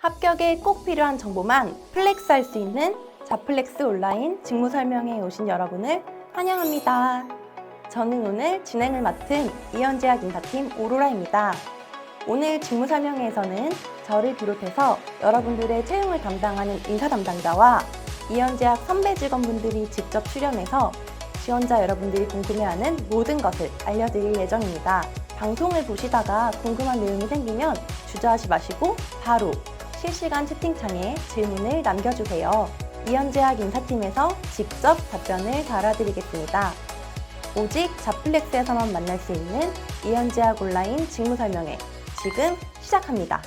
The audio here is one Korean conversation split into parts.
합격에 꼭 필요한 정보만 플렉스할 수 있는 자플렉스 온라인 직무 설명회에 오신 여러분을 환영합니다. 저는 오늘 진행을 맡은 이현재학 인사팀 오로라입니다. 오늘 직무 설명회에서는 저를 비롯해서 여러분들의 채용을 담당하는 인사 담당자와 이현재학 선배 직원분들이 직접 출연해서 지원자 여러분들이 궁금해하는 모든 것을 알려드릴 예정입니다. 방송을 보시다가 궁금한 내용이 생기면 주저하지 마시고 바로 실시간 채팅창에 질문을 남겨주세요. 이현재학 인사팀에서 직접 답변을 달아드리겠습니다. 오직 자플렉스에서만 만날 수 있는 이현재학 온라인 직무 설명회 지금 시작합니다.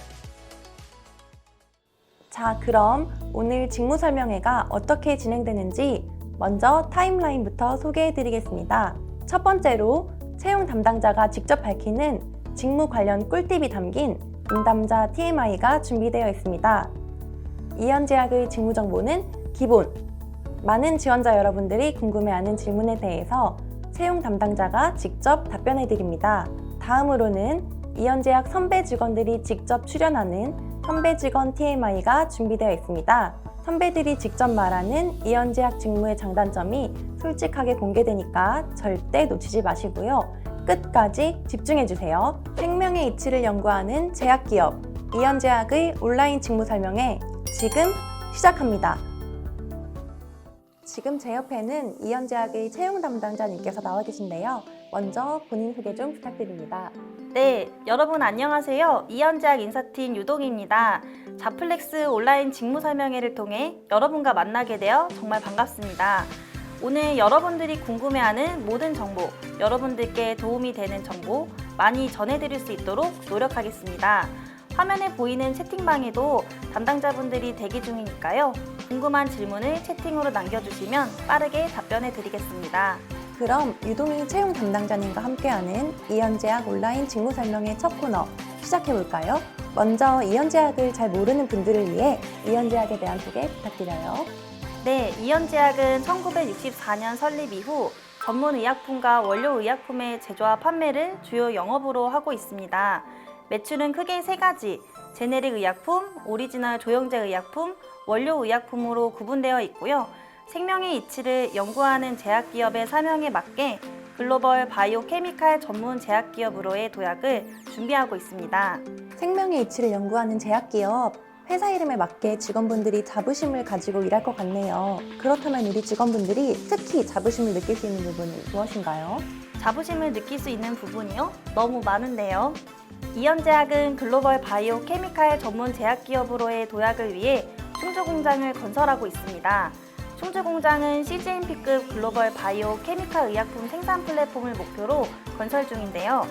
자, 그럼 오늘 직무 설명회가 어떻게 진행되는지 먼저 타임라인부터 소개해드리겠습니다. 첫 번째로 채용 담당자가 직접 밝히는 직무 관련 꿀팁이 담긴 인담자 TMI가 준비되어 있습니다. 이현재학의 직무 정보는 기본, 많은 지원자 여러분들이 궁금해하는 질문에 대해서 채용 담당자가 직접 답변해드립니다. 다음으로는 이현재학 선배 직원들이 직접 출연하는 선배 직원 TMI가 준비되어 있습니다. 선배들이 직접 말하는 이현재학 직무의 장단점이 솔직하게 공개되니까 절대 놓치지 마시고요. 끝까지 집중해주세요. 생명의 이치를 연구하는 제약기업 이현재학의 온라인 직무 설명회 지금 시작합니다. 지금 제 옆에는 이현재학의 채용 담당자님께서 나와 계신데요. 먼저 본인 소개 좀 부탁드립니다. 네, 여러분 안녕하세요. 이현재학 인사팀 유동희입니다. 자플렉스 온라인 직무 설명회를 통해 여러분과 만나게 되어 정말 반갑습니다. 오늘 여러분들이 궁금해하는 모든 정보, 여러분들께 도움이 되는 정보 많이 전해드릴 수 있도록 노력하겠습니다. 화면에 보이는 채팅방에도 담당자분들이 대기 중이니까요. 궁금한 질문을 채팅으로 남겨주시면 빠르게 답변해 드리겠습니다. 그럼 유동희 채용 담당자님과 함께하는 이현재학 온라인 직무 설명회 첫 코너 시작해볼까요? 먼저 이현재학을 잘 모르는 분들을 위해 이현재학에 대한 소개 부탁드려요. 네, 이현재학은 1964년 설립 이후 전문의약품과 원료의약품의 제조와 판매를 주요 영업으로 하고 있습니다. 매출은 크게 세 가지, 제네릭 의약품, 오리지널 조영제 의약품, 원료의약품으로 구분되어 있고요. 생명의 이치를 연구하는 제약기업의 사명에 맞게 글로벌 바이오 케미칼 전문 제약기업으로의 도약을 준비하고 있습니다. 생명의 이치를 연구하는 제약기업, 회사 이름에 맞게 직원분들이 자부심을 가지고 일할 것 같네요. 그렇다면 우리 직원분들이 특히 자부심을 느낄 수 있는 부분은 무엇인가요? 자부심을 느낄 수 있는 부분이요? 너무 많은데요. 이현재학은 글로벌 바이오 케미칼 전문 제약기업으로의 도약을 위해 충주공장을 건설하고 있습니다. 충주공장은 CGMP급 글로벌 바이오 케미칼 의약품 생산 플랫폼을 목표로 건설 중인데요.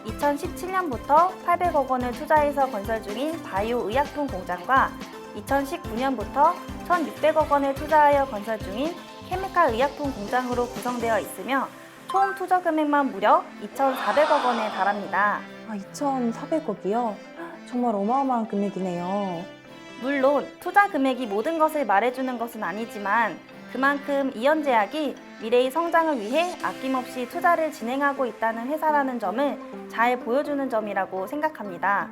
2017년부터 800억 원을 투자해서 건설 중인 바이오 의약품 공장과 2019년부터 1,600억 원을 투자하여 건설 중인 케미칼 의약품 공장으로 구성되어 있으며 총 투자 금액만 무려 2,400억 원에 달합니다. 2,400억이요? 정말 어마어마한 금액이네요. 물론 투자 금액이 모든 것을 말해주는 것은 아니지만 그만큼 이현재학이 미래의 성장을 위해 아낌없이 투자를 진행하고 있다는 회사라는 점을 잘 보여주는 점이라고 생각합니다.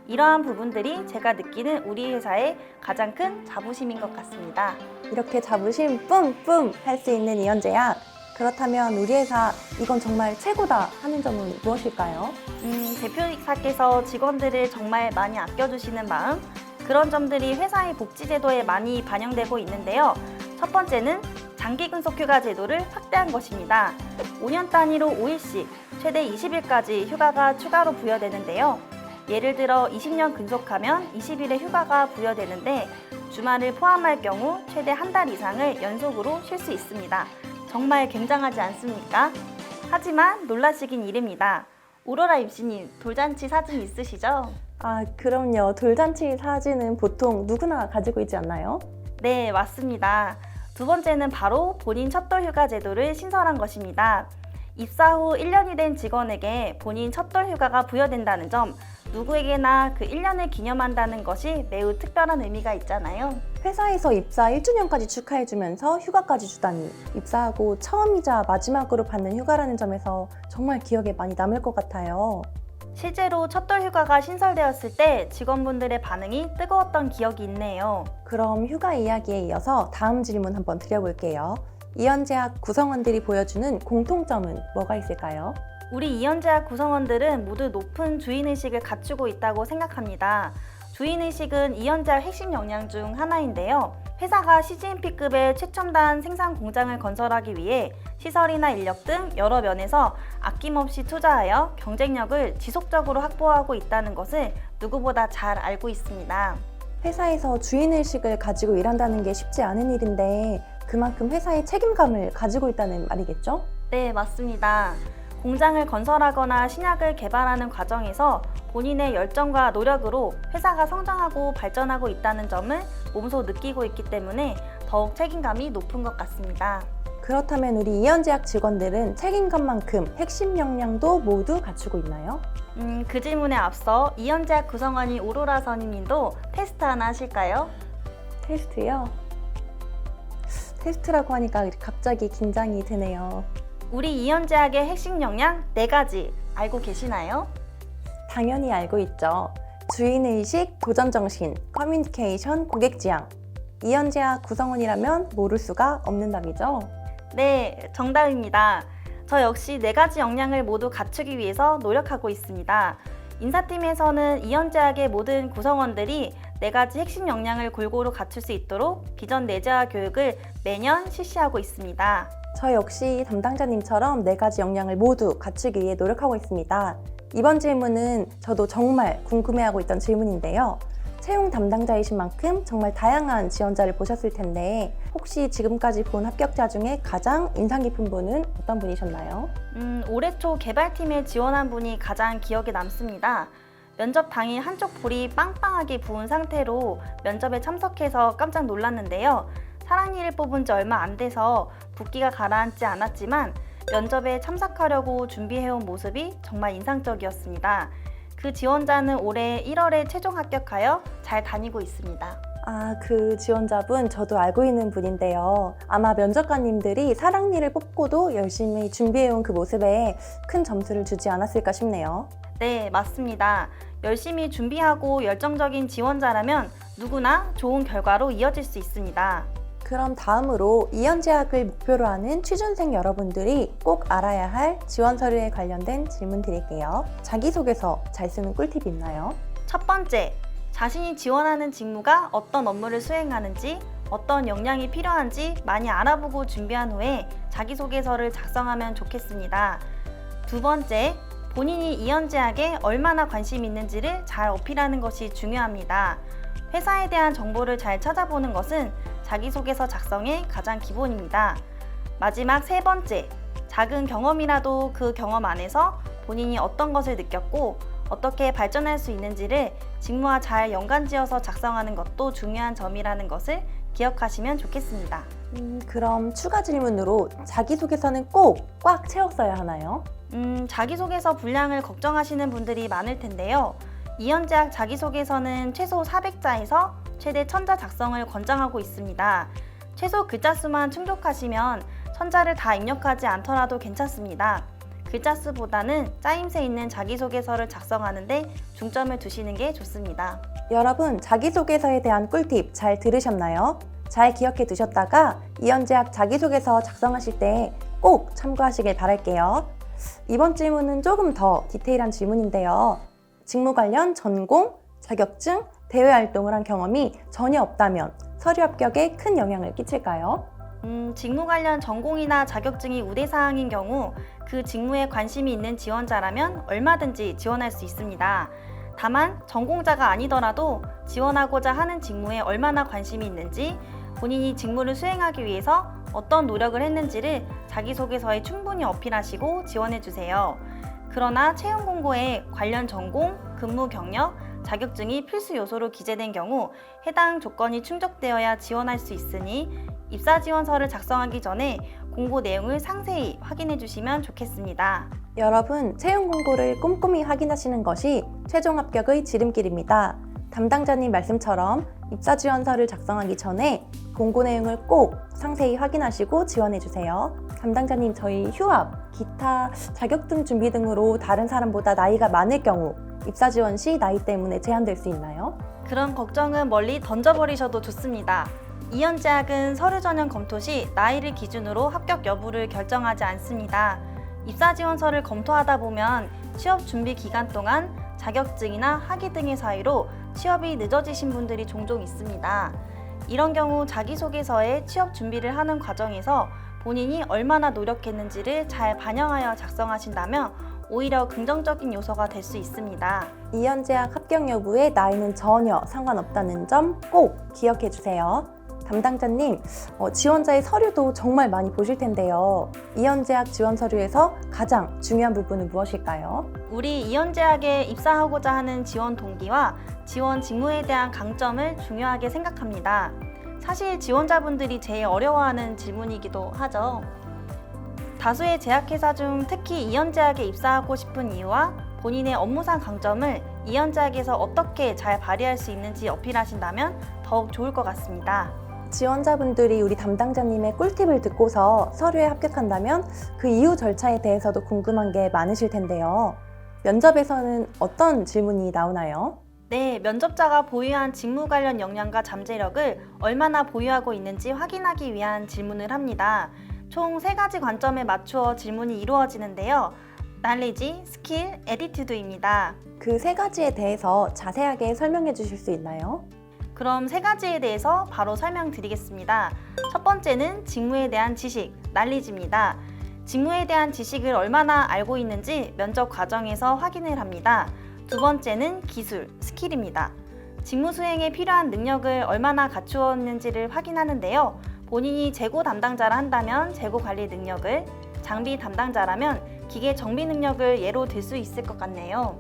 이러한 부분들이 제가 느끼는 우리 회사의 가장 큰 자부심인 것 같습니다. 이렇게 자부심 뿜뿜 할 수 있는 이현재학, 그렇다면 우리 회사 이건 정말 최고다 하는 점은 무엇일까요? 대표이사께서 직원들을 정말 많이 아껴주시는 마음, 그런 점들이 회사의 복지제도에 많이 반영되고 있는데요. 첫 번째는 장기 근속휴가 제도를 확대한 것입니다. 5년 단위로 5일씩 최대 20일까지 휴가가 추가로 부여되는데요. 예를 들어 20년 근속하면 20일의 휴가가 부여되는데 주말을 포함할 경우 최대 한 달 이상을 연속으로 쉴 수 있습니다. 정말 굉장하지 않습니까? 하지만 놀라시긴 이릅니다. 오로라 입시님, 돌잔치 사진 있으시죠? 그럼요. 돌잔치 사진은 보통 누구나 가지고 있지 않나요? 네, 맞습니다. 두 번째는 바로 본인 첫돌 휴가 제도를 신설한 것입니다. 입사 후 1년이 된 직원에게 본인 첫돌 휴가가 부여된다는 점, 누구에게나 그 1년을 기념한다는 것이 매우 특별한 의미가 있잖아요. 회사에서 입사 1주년까지 축하해주면서 휴가까지 주다니, 입사하고 처음이자 마지막으로 받는 휴가라는 점에서 정말 기억에 많이 남을 것 같아요. 실제로 첫돌 휴가가 신설되었을 때 직원분들의 반응이 뜨거웠던 기억이 있네요. 그럼 휴가 이야기에 이어서 다음 질문 한번 드려볼게요. 이현재학 구성원들이 보여주는 공통점은 뭐가 있을까요? 우리 이현재학 구성원들은 모두 높은 주인의식을 갖추고 있다고 생각합니다. 주인의식은 이현재학 핵심 역량 중 하나인데요. 회사가 CGMP급의 최첨단 생산 공장을 건설하기 위해 시설이나 인력 등 여러 면에서 아낌없이 투자하여 경쟁력을 지속적으로 확보하고 있다는 것을 누구보다 잘 알고 있습니다. 회사에서 주인의식을 가지고 일한다는 게 쉽지 않은 일인데 그만큼 회사의 책임감을 가지고 있다는 말이겠죠? 네, 맞습니다. 공장을 건설하거나 신약을 개발하는 과정에서 본인의 열정과 노력으로 회사가 성장하고 발전하고 있다는 점을 몸소 느끼고 있기 때문에 더욱 책임감이 높은 것 같습니다. 그렇다면 우리 이현재학 직원들은 책임감만큼 핵심 역량도 모두 갖추고 있나요? 그 질문에 앞서 이현재학 구성원이 오로라 선임님도 테스트 하나 하실까요? 테스트요? 테스트라고 하니까 갑자기 긴장이 되네요. 우리 이현재학의 핵심 역량 4가지 알고 계시나요? 당연히 알고 있죠. 주인의식, 도전정신, 커뮤니케이션, 고객지향. 이현재학 구성원이라면 모를 수가 없는 답이죠. 네, 정답입니다. 저 역시 4가지 역량을 모두 갖추기 위해서 노력하고 있습니다. 인사팀에서는 이현재학의 모든 구성원들이 4가지 핵심 역량을 골고루 갖출 수 있도록 비전 내재화 교육을 매년 실시하고 있습니다. 저 역시 담당자님처럼 4가지 역량을 모두 갖추기 위해 노력하고 있습니다. 이번 질문은 저도 정말 궁금해하고 있던 질문인데요. 채용 담당자이신 만큼 정말 다양한 지원자를 보셨을 텐데 혹시 지금까지 본 합격자 중에 가장 인상 깊은 분은 어떤 분이셨나요? 올해 초 개발팀에 지원한 분이 가장 기억에 남습니다. 면접 당일 한쪽 볼이 빵빵하게 부은 상태로 면접에 참석해서 깜짝 놀랐는데요. 사랑니를 뽑은 지 얼마 안 돼서 붓기가 가라앉지 않았지만 면접에 참석하려고 준비해온 모습이 정말 인상적이었습니다. 그 지원자는 올해 1월에 최종 합격하여 잘 다니고 있습니다. 그 지원자분 저도 알고 있는 분인데요. 아마 면접관님들이 사랑니를 뽑고도 열심히 준비해온 그 모습에 큰 점수를 주지 않았을까 싶네요. 네, 맞습니다. 열심히 준비하고 열정적인 지원자라면 누구나 좋은 결과로 이어질 수 있습니다. 그럼 다음으로 이현재학을 목표로 하는 취준생 여러분들이 꼭 알아야 할 지원 서류에 관련된 질문 드릴게요. 자기소개서 잘 쓰는 꿀팁 있나요? 첫 번째, 자신이 지원하는 직무가 어떤 업무를 수행하는지, 어떤 역량이 필요한지 많이 알아보고 준비한 후에 자기소개서를 작성하면 좋겠습니다. 두 번째, 본인이 이현재학에 얼마나 관심이 있는지를 잘 어필하는 것이 중요합니다. 회사에 대한 정보를 잘 찾아보는 것은 자기소개서 작성의 가장 기본입니다. 마지막 세 번째, 작은 경험이라도 그 경험 안에서 본인이 어떤 것을 느꼈고 어떻게 발전할 수 있는지를 직무와 잘 연관지어서 작성하는 것도 중요한 점이라는 것을 기억하시면 좋겠습니다. 그럼 추가 질문으로 자기소개서는 꼭 꽉 채웠어야 하나요? 자기소개서 분량을 걱정하시는 분들이 많을 텐데요. 이현재학 자기소개서는 최소 400자에서 최대 1000자 작성을 권장하고 있습니다. 최소 글자 수만 충족하시면 1000자를 다 입력하지 않더라도 괜찮습니다. 글자 수보다는 짜임새 있는 자기소개서를 작성하는데 중점을 두시는 게 좋습니다. 여러분, 자기소개서에 대한 꿀팁 잘 들으셨나요? 잘 기억해 두셨다가 이현재학 자기소개서 작성하실 때 꼭 참고하시길 바랄게요. 이번 질문은 조금 더 디테일한 질문인데요. 직무 관련 전공, 자격증, 대외 활동을 한 경험이 전혀 없다면 서류 합격에 큰 영향을 끼칠까요? 직무 관련 전공이나 자격증이 우대사항인 경우 그 직무에 관심이 있는 지원자라면 얼마든지 지원할 수 있습니다. 다만 전공자가 아니더라도 지원하고자 하는 직무에 얼마나 관심이 있는지, 본인이 직무를 수행하기 위해서 어떤 노력을 했는지를 자기소개서에 충분히 어필하시고 지원해주세요. 그러나 채용 공고에 관련 전공, 근무 경력, 자격증이 필수 요소로 기재된 경우 해당 조건이 충족되어야 지원할 수 있으니 입사 지원서를 작성하기 전에 공고 내용을 상세히 확인해 주시면 좋겠습니다. 여러분, 채용 공고를 꼼꼼히 확인하시는 것이 최종 합격의 지름길입니다. 담당자님 말씀처럼 입사 지원서를 작성하기 전에 공고 내용을 꼭 상세히 확인하시고 지원해주세요. 담당자님, 저희 휴학, 기타, 자격증 준비 등으로 다른 사람보다 나이가 많을 경우 입사 지원 시 나이 때문에 제한될 수 있나요? 그런 걱정은 멀리 던져버리셔도 좋습니다. 이현제약은 서류 전형 검토 시 나이를 기준으로 합격 여부를 결정하지 않습니다. 입사 지원서를 검토하다 보면 취업 준비 기간 동안 자격증이나 학위 등의 사유로 취업이 늦어지신 분들이 종종 있습니다. 이런 경우 자기소개서에 취업 준비를 하는 과정에서 본인이 얼마나 노력했는지를 잘 반영하여 작성하신다면 오히려 긍정적인 요소가 될 수 있습니다. 이현제약 합격 여부에 나이는 전혀 상관없다는 점 꼭 기억해 주세요. 담당자님, 지원자의 서류도 정말 많이 보실 텐데요. 이현제약 지원 서류에서 가장 중요한 부분은 무엇일까요? 우리 이현제약에 입사하고자 하는 지원 동기와 지원 직무에 대한 강점을 중요하게 생각합니다. 사실 지원자분들이 제일 어려워하는 질문이기도 하죠. 다수의 제약회사 중 특히 이현제약에 입사하고 싶은 이유와 본인의 업무상 강점을 이현제약에서 어떻게 잘 발휘할 수 있는지 어필하신다면 더욱 좋을 것 같습니다. 지원자분들이 우리 담당자님의 꿀팁을 듣고서 서류에 합격한다면 그 이후 절차에 대해서도 궁금한 게 많으실 텐데요. 면접에서는 어떤 질문이 나오나요? 네, 면접자가 보유한 직무 관련 역량과 잠재력을 얼마나 보유하고 있는지 확인하기 위한 질문을 합니다. 총 3가지 관점에 맞추어 질문이 이루어지는데요. knowledge, 스킬, attitude입니다. 그 3가지에 대해서 자세하게 설명해 주실 수 있나요? 그럼 3가지에 대해서 바로 설명드리겠습니다. 첫 번째는 직무에 대한 지식, knowledge입니다. 직무에 대한 지식을 얼마나 알고 있는지 면접 과정에서 확인을 합니다. 두 번째는 기술, 스킬입니다. 직무 수행에 필요한 능력을 얼마나 갖추었는지를 확인하는데요. 본인이 재고 담당자라 한다면 재고 관리 능력을, 장비 담당자라면 기계 정비 능력을 예로 들 수 있을 것 같네요.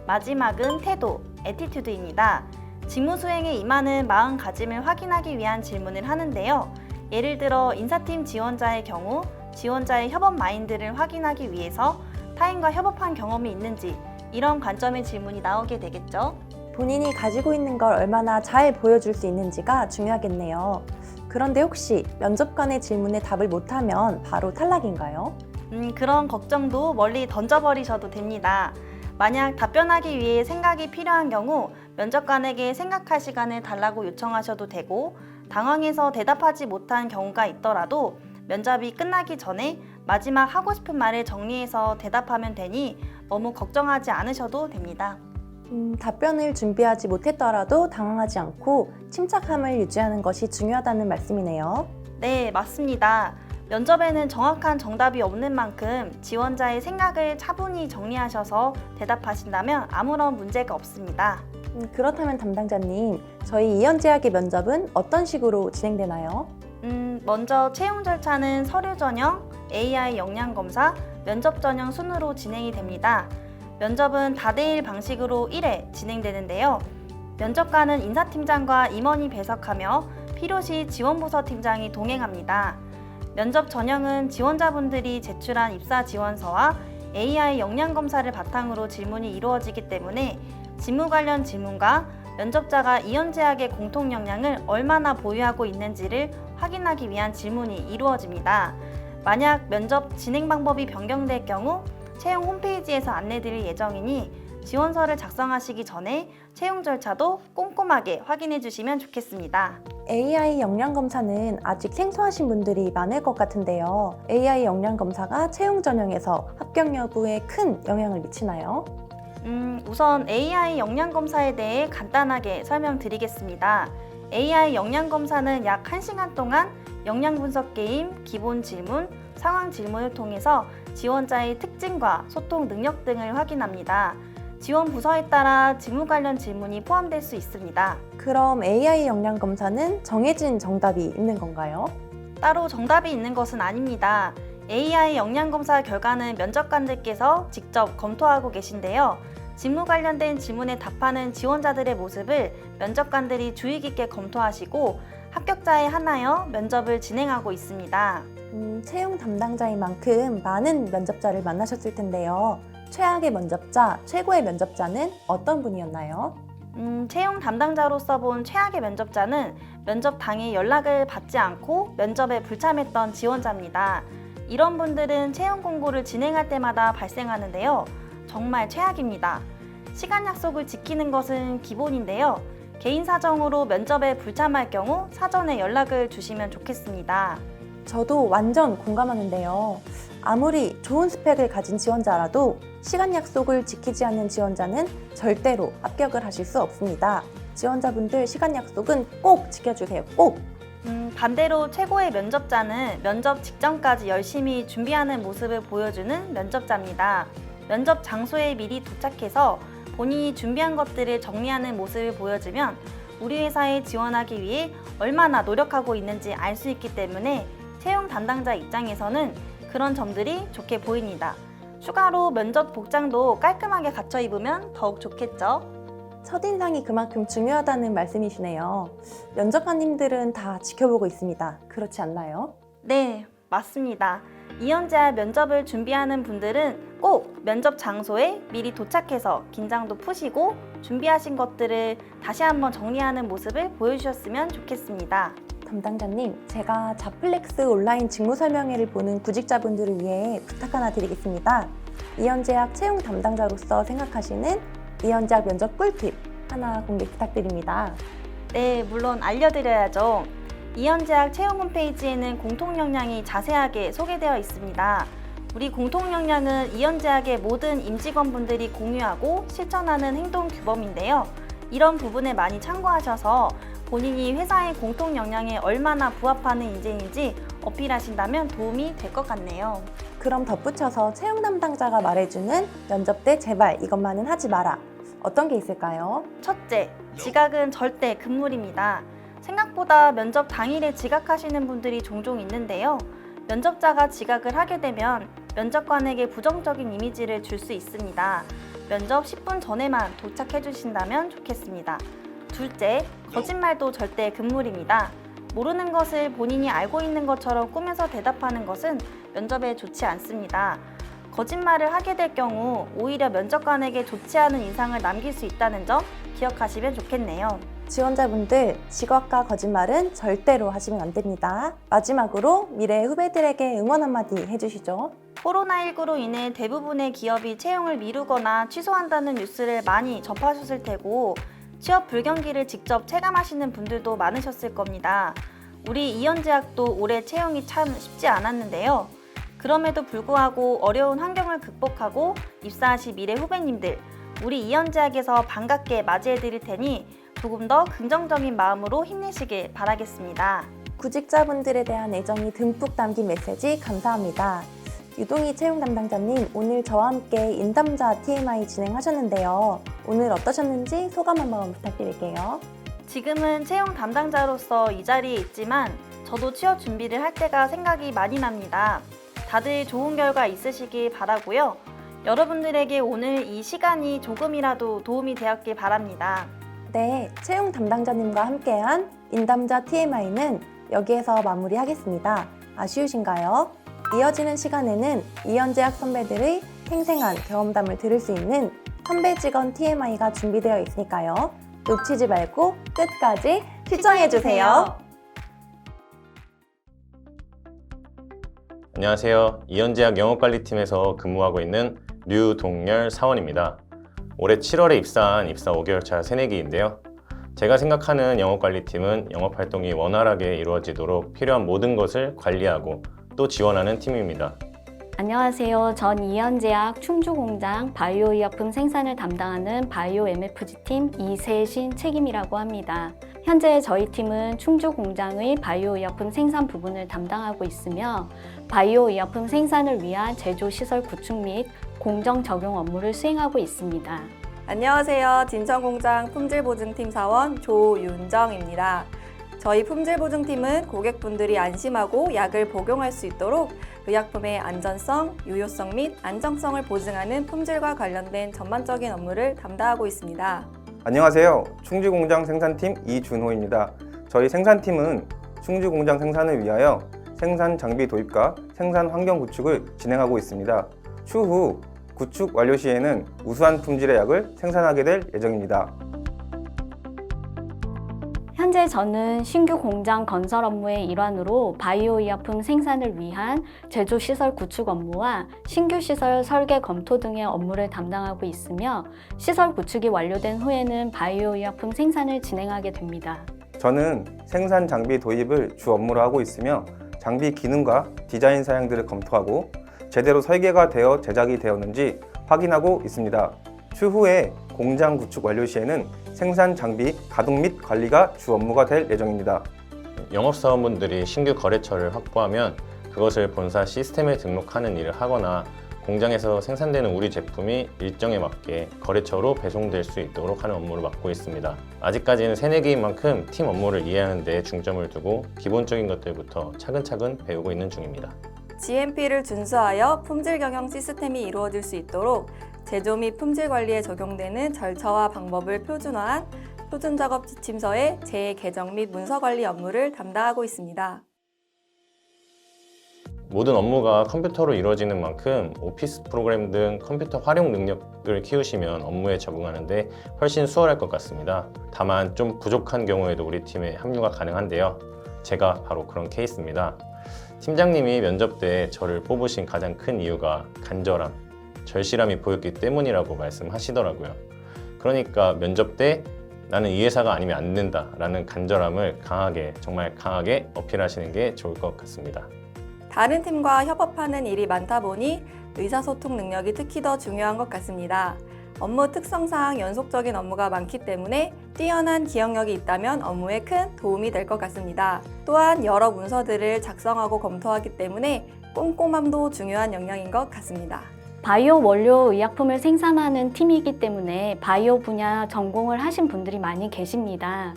마지막은 태도, 애티튜드입니다. 직무 수행에 임하는 마음가짐을 확인하기 위한 질문을 하는데요. 예를 들어 인사팀 지원자의 경우 지원자의 협업 마인드를 확인하기 위해서 타인과 협업한 경험이 있는지 이런 관점의 질문이 나오게 되겠죠. 본인이 가지고 있는 걸 얼마나 잘 보여줄 수 있는지가 중요하겠네요. 그런데 혹시 면접관의 질문에 답을 못하면 바로 탈락인가요? 그런 걱정도 멀리 던져버리셔도 됩니다. 만약 답변하기 위해 생각이 필요한 경우 면접관에게 생각할 시간을 달라고 요청하셔도 되고 당황해서 대답하지 못한 경우가 있더라도 면접이 끝나기 전에 마지막 하고 싶은 말을 정리해서 대답하면 되니 너무 걱정하지 않으셔도 됩니다. 답변을 준비하지 못했더라도 당황하지 않고 침착함을 유지하는 것이 중요하다는 말씀이네요. 네, 맞습니다. 면접에는 정확한 정답이 없는 만큼 지원자의 생각을 차분히 정리하셔서 대답하신다면 아무런 문제가 없습니다. 그렇다면 담당자님, 저희 이현제약의 면접은 어떤 식으로 진행되나요? 먼저 채용 절차는 서류 전형, AI 역량 검사, 면접 전형 순으로 진행이 됩니다. 면접은 다대일 방식으로 1회 진행되는데요. 면접관은 인사팀장과 임원이 배석하며 필요시 지원부서 팀장이 동행합니다. 면접 전형은 지원자분들이 제출한 입사 지원서와 AI 역량 검사를 바탕으로 질문이 이루어지기 때문에 직무 관련 질문과 면접자가 이현제약의 공통 역량을 얼마나 보유하고 있는지를 확인하기 위한 질문이 이루어집니다. 만약 면접 진행 방법이 변경될 경우 채용 홈페이지에서 안내드릴 예정이니 지원서를 작성하시기 전에 채용 절차도 꼼꼼하게 확인해 주시면 좋겠습니다. AI 역량 검사는 아직 생소하신 분들이 많을 것 같은데요. AI 역량 검사가 채용 전형에서 합격 여부에 큰 영향을 미치나요? 우선 AI 역량 검사에 대해 간단하게 설명드리겠습니다. AI 역량 검사는 약 1시간 동안 역량 분석 게임, 기본 질문, 상황 질문을 통해서 지원자의 특징과 소통 능력 등을 확인합니다. 지원 부서에 따라 직무 관련 질문이 포함될 수 있습니다. 그럼 AI 역량 검사는 정해진 정답이 있는 건가요? 따로 정답이 있는 것은 아닙니다. AI 역량 검사 결과는 면접관들께서 직접 검토하고 계신데요. 직무 관련된 질문에 답하는 지원자들의 모습을 면접관들이 주의 깊게 검토하시고 합격자에 한하여 면접을 진행하고 있습니다. 채용 담당자인 만큼 많은 면접자를 만나셨을 텐데요. 최악의 면접자, 최고의 면접자는 어떤 분이었나요? 채용 담당자로서 본 최악의 면접자는 면접 당일 연락을 받지 않고 면접에 불참했던 지원자입니다. 이런 분들은 채용 공고를 진행할 때마다 발생하는데요. 정말 최악입니다. 시간 약속을 지키는 것은 기본인데요. 개인 사정으로 면접에 불참할 경우 사전에 연락을 주시면 좋겠습니다. 저도 완전 공감하는데요. 아무리 좋은 스펙을 가진 지원자라도 시간 약속을 지키지 않는 지원자는 절대로 합격을 하실 수 없습니다. 지원자분들 시간 약속은 꼭 지켜주세요. 꼭! 반대로 최고의 면접자는 면접 직전까지 열심히 준비하는 모습을 보여주는 면접자입니다. 면접 장소에 미리 도착해서 본인이 준비한 것들을 정리하는 모습을 보여주면 우리 회사에 지원하기 위해 얼마나 노력하고 있는지 알 수 있기 때문에 채용 담당자 입장에서는 그런 점들이 좋게 보입니다. 추가로 면접 복장도 깔끔하게 갖춰 입으면 더욱 좋겠죠? 첫인상이 그만큼 중요하다는 말씀이시네요. 면접관님들은 다 지켜보고 있습니다. 그렇지 않나요? 네, 맞습니다. 이연제와 면접을 준비하는 분들은 꼭 면접 장소에 미리 도착해서 긴장도 푸시고 준비하신 것들을 다시 한번 정리하는 모습을 보여주셨으면 좋겠습니다. 담당자님, 제가 자플렉스 온라인 직무 설명회를 보는 구직자분들을 위해 부탁 하나 드리겠습니다. 이연제약 채용 담당자로서 생각하시는 이연제약 면접 꿀팁 하나 공개 부탁드립니다. 네, 물론 알려드려야죠. 이연제약 채용 홈페이지에는 공통 역량이 자세하게 소개되어 있습니다. 우리 공통 역량은 이연제약의 모든 임직원분들이 공유하고 실천하는 행동 규범인데요. 이런 부분에 많이 참고하셔서 본인이 회사의 공통 역량에 얼마나 부합하는 인재인지 어필하신다면 도움이 될 것 같네요. 그럼 덧붙여서 채용 담당자가 말해주는 면접 때 제발 이것만은 하지 마라. 어떤 게 있을까요? 첫째, 지각은 절대 금물입니다. 생각보다 면접 당일에 지각하시는 분들이 종종 있는데요. 면접자가 지각을 하게 되면 면접관에게 부정적인 이미지를 줄 수 있습니다. 면접 10분 전에만 도착해 주신다면 좋겠습니다. 둘째, 거짓말도 절대 금물입니다. 모르는 것을 본인이 알고 있는 것처럼 꾸며서 대답하는 것은 면접에 좋지 않습니다. 거짓말을 하게 될 경우 오히려 면접관에게 좋지 않은 인상을 남길 수 있다는 점 기억하시면 좋겠네요. 지원자분들, 지각과 거짓말은 절대로 하시면 안 됩니다. 마지막으로 미래 후배들에게 응원 한마디 해주시죠. 코로나19로 인해 대부분의 기업이 채용을 미루거나 취소한다는 뉴스를 많이 접하셨을 테고 취업 불경기를 직접 체감하시는 분들도 많으셨을 겁니다. 우리 이연제약도 올해 채용이 참 쉽지 않았는데요. 그럼에도 불구하고 어려운 환경을 극복하고 입사하실 미래 후배님들, 우리 이연제약에서 반갑게 맞이해 드릴 테니 조금 더 긍정적인 마음으로 힘내시길 바라겠습니다. 구직자분들에 대한 애정이 듬뿍 담긴 메시지 감사합니다. 유동희 채용 담당자님, 오늘 저와 함께 인담자 TMI 진행하셨는데요. 오늘 어떠셨는지 소감 한번 부탁드릴게요. 지금은 채용 담당자로서 이 자리에 있지만 저도 취업 준비를 할 때가 생각이 많이 납니다. 다들 좋은 결과 있으시길 바라고요. 여러분들에게 오늘 이 시간이 조금이라도 도움이 되었길 바랍니다. 네, 채용 담당자님과 함께한 인담자 TMI는 여기에서 마무리하겠습니다. 아쉬우신가요? 이어지는 시간에는 이연제약 선배들의 생생한 경험담을 들을 수 있는 선배 직원 TMI가 준비되어 있으니까요. 놓치지 말고 끝까지 시청해주세요. 안녕하세요. 이연제약 영업관리팀에서 근무하고 있는 류동열 사원입니다. 올해 7월에 입사한 입사 5개월 차 새내기인데요. 제가 생각하는 영업관리팀은 영업활동이 원활하게 이루어지도록 필요한 모든 것을 관리하고 또 지원하는 팀입니다. 안녕하세요. 전 이연제약 충주공장 바이오의약품 생산을 담당하는 바이오 MFG팀 이세신 책임이라고 합니다. 현재 저희 팀은 충주공장의 바이오의약품 생산 부분을 담당하고 있으며 바이오의약품 생산을 위한 제조시설 구축 및 공정 적용 업무를 수행하고 있습니다. 안녕하세요. 진천공장 품질보증팀 사원 조윤정입니다. 저희 품질보증팀은 고객분들이 안심하고 약을 복용할 수 있도록 의약품의 안전성, 유효성 및 안정성을 보증하는 품질과 관련된 전반적인 업무를 담당하고 있습니다. 안녕하세요. 충주공장 생산팀 이준호입니다. 저희 생산팀은 충주공장 생산을 위하여 생산 장비 도입과 생산 환경 구축을 진행하고 있습니다. 추후 구축 완료 시에는 우수한 품질의 약을 생산하게 될 예정입니다. 현재 저는 신규 공장 건설 업무의 일환으로 바이오 의약품 생산을 위한 제조 시설 구축 업무와 신규 시설 설계 검토 등의 업무를 담당하고 있으며 시설 구축이 완료된 후에는 바이오 의약품 생산을 진행하게 됩니다. 저는 생산 장비 도입을 주 업무로 하고 있으며 장비 기능과 디자인 사양들을 검토하고 제대로 설계가 되어 제작이 되었는지 확인하고 있습니다. 추후에 공장 구축 완료 시에는 생산 장비 가동 및 관리가 주 업무가 될 예정입니다. 영업사원분들이 신규 거래처를 확보하면 그것을 본사 시스템에 등록하는 일을 하거나 공장에서 생산되는 우리 제품이 일정에 맞게 거래처로 배송될 수 있도록 하는 업무를 맡고 있습니다. 아직까지는 새내기인 만큼 팀 업무를 이해하는 데 중점을 두고 기본적인 것들부터 차근차근 배우고 있는 중입니다. GMP를 준수하여 품질 경영 시스템이 이루어질 수 있도록 제조 및 품질 관리에 적용되는 절차와 방법을 표준화한 표준작업 지침서의 재개정 및 문서 관리 업무를 담당하고 있습니다. 모든 업무가 컴퓨터로 이루어지는 만큼 오피스 프로그램 등 컴퓨터 활용 능력을 키우시면 업무에 적응하는데 훨씬 수월할 것 같습니다. 다만 좀 부족한 경우에도 우리 팀에 합류가 가능한데요. 제가 바로 그런 케이스입니다. 팀장님이 면접 때 저를 뽑으신 가장 큰 이유가 간절함, 절실함이 보였기 때문이라고 말씀하시더라고요. 그러니까 면접 때 나는 이 회사가 아니면 안 된다 라는 간절함을 강하게, 정말 강하게 어필하시는 게 좋을 것 같습니다. 다른 팀과 협업하는 일이 많다 보니 의사소통 능력이 특히 더 중요한 것 같습니다. 업무 특성상 연속적인 업무가 많기 때문에 뛰어난 기억력이 있다면 업무에 큰 도움이 될 것 같습니다. 또한 여러 문서들을 작성하고 검토하기 때문에 꼼꼼함도 중요한 역량인 것 같습니다. 바이오 원료 의약품을 생산하는 팀이기 때문에 바이오 분야 전공을 하신 분들이 많이 계십니다.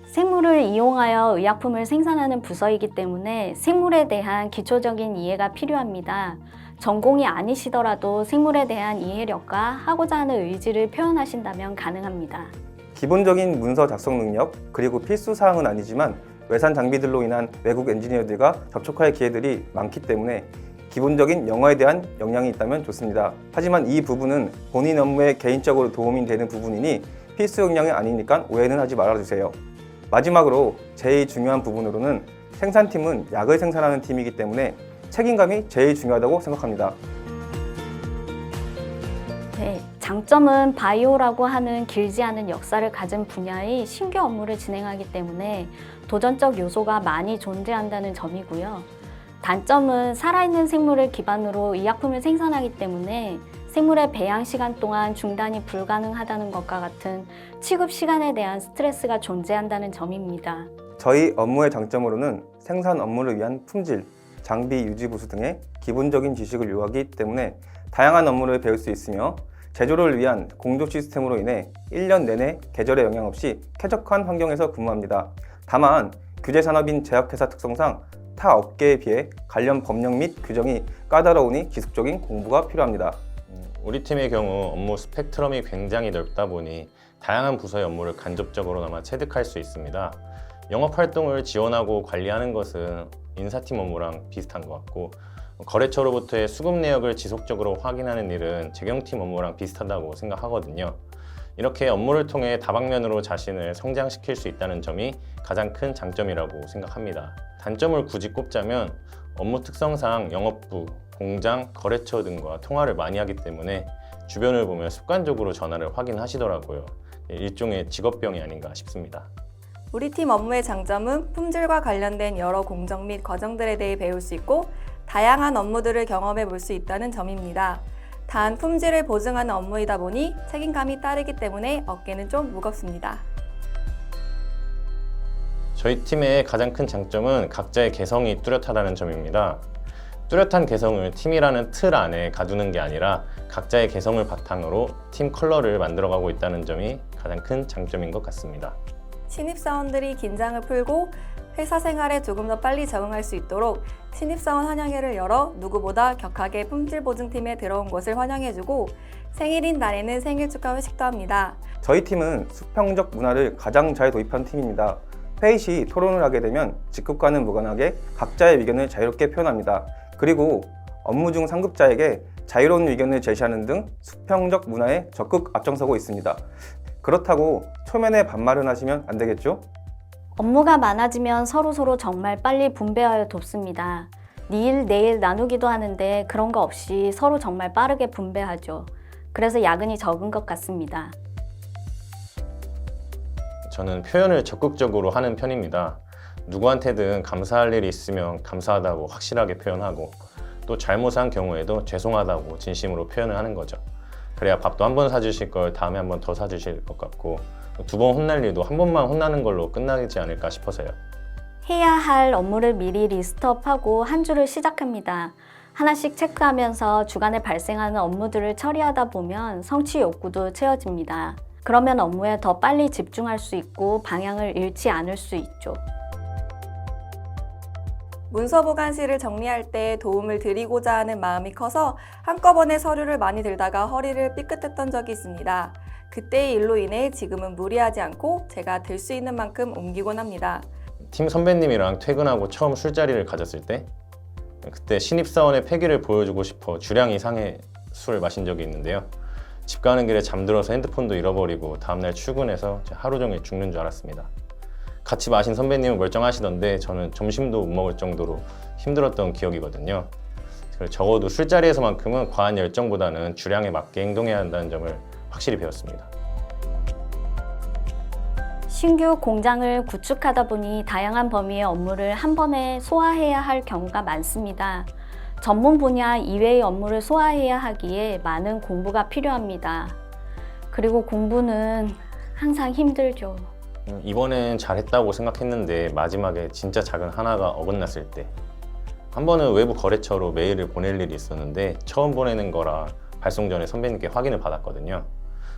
생물을 이용하여 의약품을 생산하는 부서이기 때문에 생물에 대한 기초적인 이해가 필요합니다. 전공이 아니시더라도 생물에 대한 이해력과 하고자 하는 의지를 표현하신다면 가능합니다. 기본적인 문서 작성 능력, 그리고 필수 사항은 아니지만 외산 장비들로 인한 외국 엔지니어들과 접촉할 기회들이 많기 때문에 기본적인 영어에 대한 역량이 있다면 좋습니다. 하지만 이 부분은 본인 업무에 개인적으로 도움이 되는 부분이니 필수 역량이 아니니까 오해는 하지 말아주세요. 마지막으로 제일 중요한 부분으로는 생산팀은 약을 생산하는 팀이기 때문에 책임감이 제일 중요하다고 생각합니다. 네, 장점은 바이오라고 하는 길지 않은 역사를 가진 분야의 신규 업무를 진행하기 때문에 도전적 요소가 많이 존재한다는 점이고요. 단점은 살아있는 생물을 기반으로 의약품을 생산하기 때문에 생물의 배양 시간 동안 중단이 불가능하다는 것과 같은 취급 시간에 대한 스트레스가 존재한다는 점입니다. 저희 업무의 장점으로는 생산 업무를 위한 품질, 장비 유지 보수 등의 기본적인 지식을 요하기 때문에 다양한 업무를 배울 수 있으며 제조를 위한 공조 시스템으로 인해 1년 내내 계절에 영향 없이 쾌적한 환경에서 근무합니다. 다만 규제 산업인 제약회사 특성상 타 업계에 비해 관련 법령 및 규정이 까다로우니 지속적인 공부가 필요합니다. 우리 팀의 경우 업무 스펙트럼이 굉장히 넓다 보니 다양한 부서의 업무를 간접적으로나마 체득할 수 있습니다. 영업 활동을 지원하고 관리하는 것은 인사팀 업무랑 비슷한 것 같고 거래처로부터의 수급 내역을 지속적으로 확인하는 일은 재경팀 업무랑 비슷하다고 생각하거든요. 이렇게 업무를 통해 다방면으로 자신을 성장시킬 수 있다는 점이 가장 큰 장점이라고 생각합니다. 단점을 굳이 꼽자면 업무 특성상 영업부, 공장, 거래처 등과 통화를 많이 하기 때문에 주변을 보면 습관적으로 전화를 확인하시더라고요. 일종의 직업병이 아닌가 싶습니다. 우리 팀 업무의 장점은 품질과 관련된 여러 공정 및 과정들에 대해 배울 수 있고 다양한 업무들을 경험해 볼 수 있다는 점입니다. 단 품질을 보증하는 업무이다 보니 책임감이 따르기 때문에 어깨는 좀 무겁습니다. 저희 팀의 가장 큰 장점은 각자의 개성이 뚜렷하다는 점입니다. 뚜렷한 개성을 팀이라는 틀 안에 가두는 게 아니라 각자의 개성을 바탕으로 팀 컬러를 만들어가고 있다는 점이 가장 큰 장점인 것 같습니다. 신입사원들이 긴장을 풀고 회사 생활에 조금 더 빨리 적응할 수 있도록 신입사원 환영회를 열어 누구보다 격하게 품질보증팀에 들어온 것을 환영해주고 생일인 날에는 생일 축하 회식도 합니다. 저희 팀은 수평적 문화를 가장 잘 도입한 팀입니다. 회의 시 토론을 하게 되면 직급과는 무관하게 각자의 의견을 자유롭게 표현합니다. 그리고 업무 중 상급자에게 자유로운 의견을 제시하는 등 수평적 문화에 적극 앞장서고 있습니다. 그렇다고 초면에 반말은 하시면 안 되겠죠? 업무가 많아지면 서로서로 정말 빨리 분배하여 돕습니다. 네 일, 내일 나누기도 하는데 그런 거 없이 서로 정말 빠르게 분배하죠. 그래서 야근이 적은 것 같습니다. 저는 표현을 적극적으로 하는 편입니다. 누구한테든 감사할 일이 있으면 감사하다고 확실하게 표현하고 또 잘못한 경우에도 죄송하다고 진심으로 표현을 하는 거죠. 그래야 밥도 한 번 사주실 걸 다음에 한 번 더 사주실 것 같고 두 번 혼날 일도 한 번만 혼나는 걸로 끝나지 않을까 싶어서요. 해야 할 업무를 미리 리스트업하고 한 주를 시작합니다. 하나씩 체크하면서 주간에 발생하는 업무들을 처리하다 보면 성취 욕구도 채워집니다. 그러면 업무에 더 빨리 집중할 수 있고 방향을 잃지 않을 수 있죠. 문서 보관실을 정리할 때 도움을 드리고자 하는 마음이 커서 한꺼번에 서류를 많이 들다가 허리를 삐끗했던 적이 있습니다. 그때의 일로 인해 지금은 무리하지 않고 제가 들 수 있는 만큼 옮기곤 합니다. 팀 선배님이랑 퇴근하고 처음 술자리를 가졌을 때 그때 신입사원의 패기를 보여주고 싶어 주량 이상의 술을 마신 적이 있는데요. 집 가는 길에 잠들어서 핸드폰도 잃어버리고 다음날 출근해서 하루 종일 죽는 줄 알았습니다. 같이 마신 선배님은 멀쩡하시던데 저는 점심도 못 먹을 정도로 힘들었던 기억이거든요. 적어도 술자리에서만큼은 과한 열정보다는 주량에 맞게 행동해야 한다는 점을 확실히 배웠습니다. 신규 공장을 구축하다 보니 다양한 범위의 업무를 한 번에 소화해야 할 경우가 많습니다. 전문 분야 이외의 업무를 소화해야 하기에 많은 공부가 필요합니다. 그리고 공부는 항상 힘들죠. 이번엔 잘했다고 생각했는데 마지막에 진짜 작은 하나가 어긋났을 때 한 번은 외부 거래처로 메일을 보낼 일이 있었는데 처음 보내는 거라 발송 전에 선배님께 확인을 받았거든요.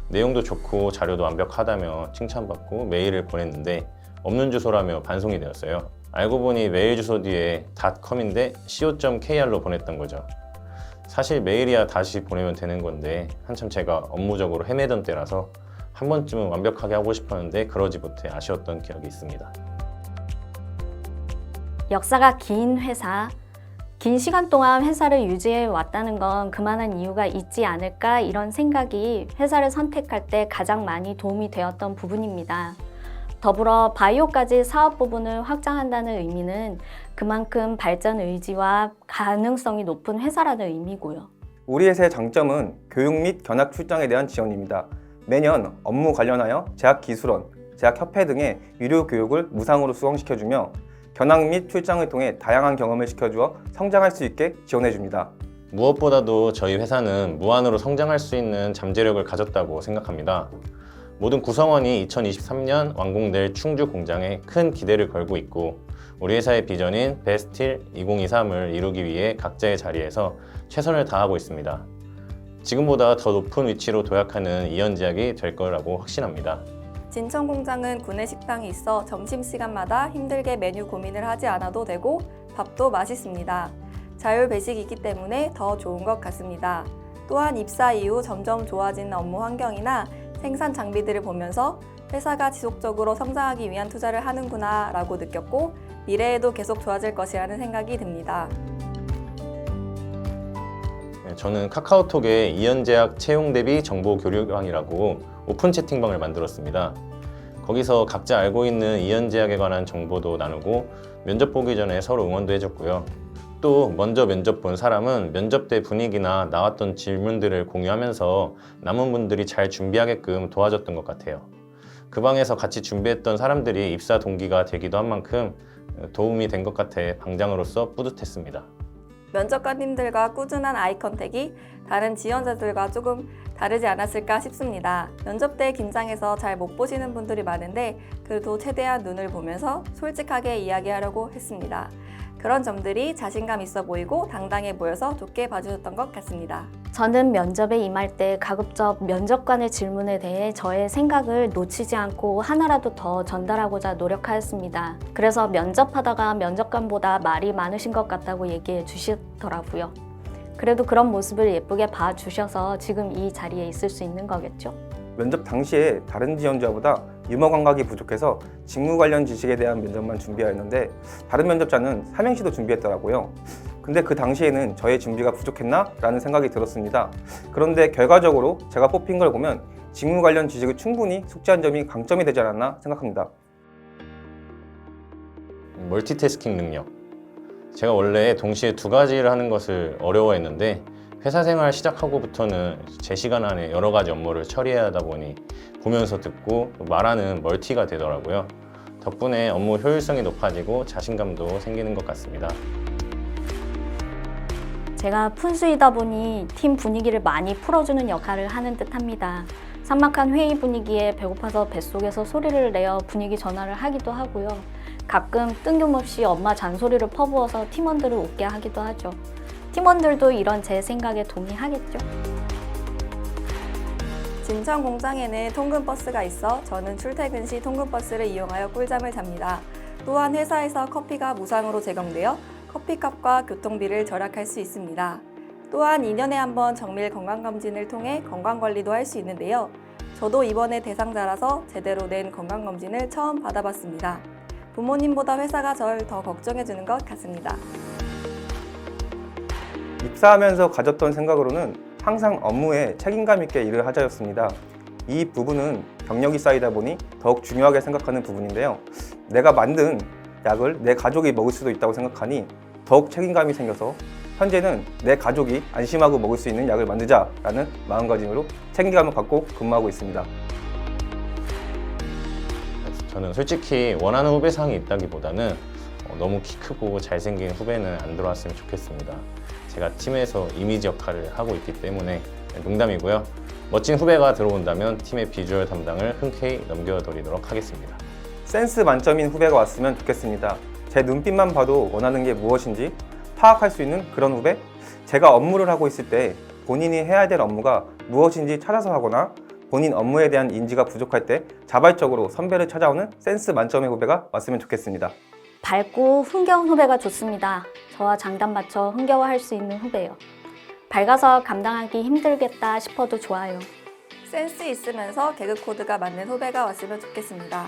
내용도 좋고 자료도 완벽하다며 칭찬받고 메일을 보냈는데 없는 주소라며 반송이 되었어요. 알고 보니 메일 주소 뒤에 .com인데 co.kr로 보냈던 거죠. 사실 메일이야 다시 보내면 되는 건데 한참 제가 업무적으로 헤매던 때라서 한 번쯤은 완벽하게 하고 싶었는데 그러지 못해 아쉬웠던 기억이 있습니다. 역사가 긴 회사, 긴 시간 동안 회사를 유지해 왔다는 건 그만한 이유가 있지 않을까 이런 생각이 회사를 선택할 때 가장 많이 도움이 되었던 부분입니다. 더불어 바이오까지 사업 부분을 확장한다는 의미는 그만큼 발전 의지와 가능성이 높은 회사라는 의미고요. 우리 회사의 장점은 교육 및 견학 출장에 대한 지원입니다. 매년 업무 관련하여 제약기술원, 제약협회 등의 유료 교육을 무상으로 수강시켜주며 견학 및 출장을 통해 다양한 경험을 시켜주어 성장할 수 있게 지원해줍니다. 무엇보다도 저희 회사는 무한으로 성장할 수 있는 잠재력을 가졌다고 생각합니다. 모든 구성원이 2023년 완공될 충주 공장에 큰 기대를 걸고 있고 우리 회사의 비전인 베스틸 2023을 이루기 위해 각자의 자리에서 최선을 다하고 있습니다. 지금보다 더 높은 위치로 도약하는 이연제약이 될 거라고 확신합니다. 진천 공장은 구내 식당이 있어 점심시간마다 힘들게 메뉴 고민을 하지 않아도 되고 밥도 맛있습니다. 자율 배식이 있기 때문에 더 좋은 것 같습니다. 또한 입사 이후 점점 좋아지는 업무 환경이나 생산 장비들을 보면서 회사가 지속적으로 성장하기 위한 투자를 하는구나 라고 느꼈고 미래에도 계속 좋아질 것이라는 생각이 듭니다. 저는 카카오톡에 이연제약 채용 대비 정보 교류방이라고 오픈 채팅방을 만들었습니다. 거기서 각자 알고 있는 이연제약에 관한 정보도 나누고 면접 보기 전에 서로 응원도 해줬고요. 또 먼저 면접 본 사람은 면접 때 분위기나 나왔던 질문들을 공유하면서 남은 분들이 잘 준비하게끔 도와줬던 것 같아요. 그 방에서 같이 준비했던 사람들이 입사 동기가 되기도 한 만큼 도움이 된 것 같아 방장으로서 뿌듯했습니다. 면접관님들과 꾸준한 아이 컨택이 다른 지원자들과 조금 다르지 않았을까 싶습니다. 면접 때 긴장해서 잘 못 보시는 분들이 많은데 그래도 최대한 눈을 보면서 솔직하게 이야기하려고 했습니다. 그런 점들이 자신감 있어 보이고 당당해 보여서 좋게 봐주셨던 것 같습니다. 저는 면접에 임할 때 가급적 면접관의 질문에 대해 저의 생각을 놓치지 않고 하나라도 더 전달하고자 노력하였습니다. 그래서 면접하다가 면접관보다 말이 많으신 것 같다고 얘기해 주시더라고요. 그래도 그런 모습을 예쁘게 봐주셔서 지금 이 자리에 있을 수 있는 거겠죠? 면접 당시에 다른 지원자보다 유머 감각이 부족해서 직무 관련 지식에 대한 면접만 준비하였는데 다른 면접자는 삼행시도 준비했더라고요. 근데 그 당시에는 저의 준비가 부족했나? 라는 생각이 들었습니다. 그런데 결과적으로 제가 뽑힌 걸 보면 직무 관련 지식을 충분히 숙지한 점이 강점이 되지 않았나 생각합니다. 멀티태스킹 능력. 제가 원래 동시에 두 가지를 하는 것을 어려워했는데 회사 생활 시작하고부터는 제 시간 안에 여러 가지 업무를 처리해야 하다 보니 보면서 듣고 말하는 멀티가 되더라고요. 덕분에 업무 효율성이 높아지고 자신감도 생기는 것 같습니다. 제가 푼수이다 보니 팀 분위기를 많이 풀어주는 역할을 하는 듯 합니다. 삭막한 회의 분위기에 배고파서 뱃속에서 소리를 내어 분위기 전환을 하기도 하고요. 가끔 뜬금없이 엄마 잔소리를 퍼부어서 팀원들을 웃게 하기도 하죠. 팀원들도 이런 제 생각에 동의하겠죠? 진천 공장에는 통근버스가 있어 저는 출퇴근 시 통근버스를 이용하여 꿀잠을 잡니다. 또한 회사에서 커피가 무상으로 제공되어 커피값과 교통비를 절약할 수 있습니다. 또한 2년에 한 번 정밀 건강검진을 통해 건강관리도 할 수 있는데요. 저도 이번에 대상자라서 제대로 된 건강검진을 처음 받아봤습니다. 부모님보다 회사가 절 더 걱정해주는 것 같습니다. 입사하면서 가졌던 생각으로는 항상 업무에 책임감 있게 일을 하자였습니다. 이 부분은 경력이 쌓이다 보니 더욱 중요하게 생각하는 부분인데요. 내가 만든 약을 내 가족이 먹을 수도 있다고 생각하니 더욱 책임감이 생겨서 현재는 내 가족이 안심하고 먹을 수 있는 약을 만들자라는 마음가짐으로 책임감을 갖고 근무하고 있습니다. 저는 솔직히 원하는 후배상이 있다기보다는 너무 키 크고 잘생긴 후배는 안 들어왔으면 좋겠습니다. 제가 팀에서 이미지 역할을 하고 있기 때문에 농담이고요. 멋진 후배가 들어온다면 팀의 비주얼 담당을 흔쾌히 넘겨드리도록 하겠습니다. 센스 만점인 후배가 왔으면 좋겠습니다. 제 눈빛만 봐도 원하는 게 무엇인지 파악할 수 있는 그런 후배? 제가 업무를 하고 있을 때 본인이 해야 될 업무가 무엇인지 찾아서 하거나 본인 업무에 대한 인지가 부족할 때 자발적으로 선배를 찾아오는 센스 만점의 후배가 왔으면 좋겠습니다. 밝고 흥겨운 후배가 좋습니다. 저와 장단 맞춰 흥겨워할 수 있는 후배요. 밝아서 감당하기 힘들겠다 싶어도 좋아요. 센스 있으면서 개그 코드가 맞는 후배가 왔으면 좋겠습니다.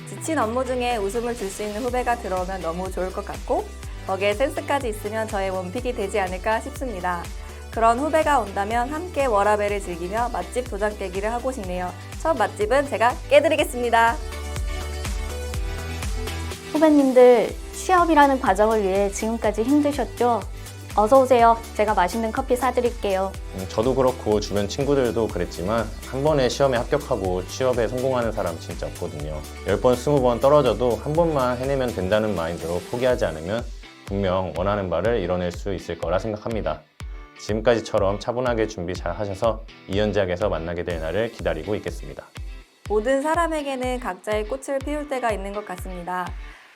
지친 업무 중에 웃음을 줄 수 있는 후배가 들어오면 너무 좋을 것 같고 거기에 센스까지 있으면 저의 원픽이 되지 않을까 싶습니다. 그런 후배가 온다면 함께 워라밸을 즐기며 맛집 도장 깨기를 하고 싶네요. 첫 맛집은 제가 깨드리겠습니다. 후배님들, 취업이라는 과정을 위해 지금까지 힘드셨죠? 어서 오세요. 제가 맛있는 커피 사드릴게요. 저도 그렇고 주변 친구들도 그랬지만 한 번에 시험에 합격하고 취업에 성공하는 사람 진짜 없거든요. 10번, 20번 떨어져도 한 번만 해내면 된다는 마인드로 포기하지 않으면 분명 원하는 바를 이뤄낼 수 있을 거라 생각합니다. 지금까지처럼 차분하게 준비 잘 하셔서 이현제약에서 만나게 될 날을 기다리고 있겠습니다. 모든 사람에게는 각자의 꽃을 피울 때가 있는 것 같습니다.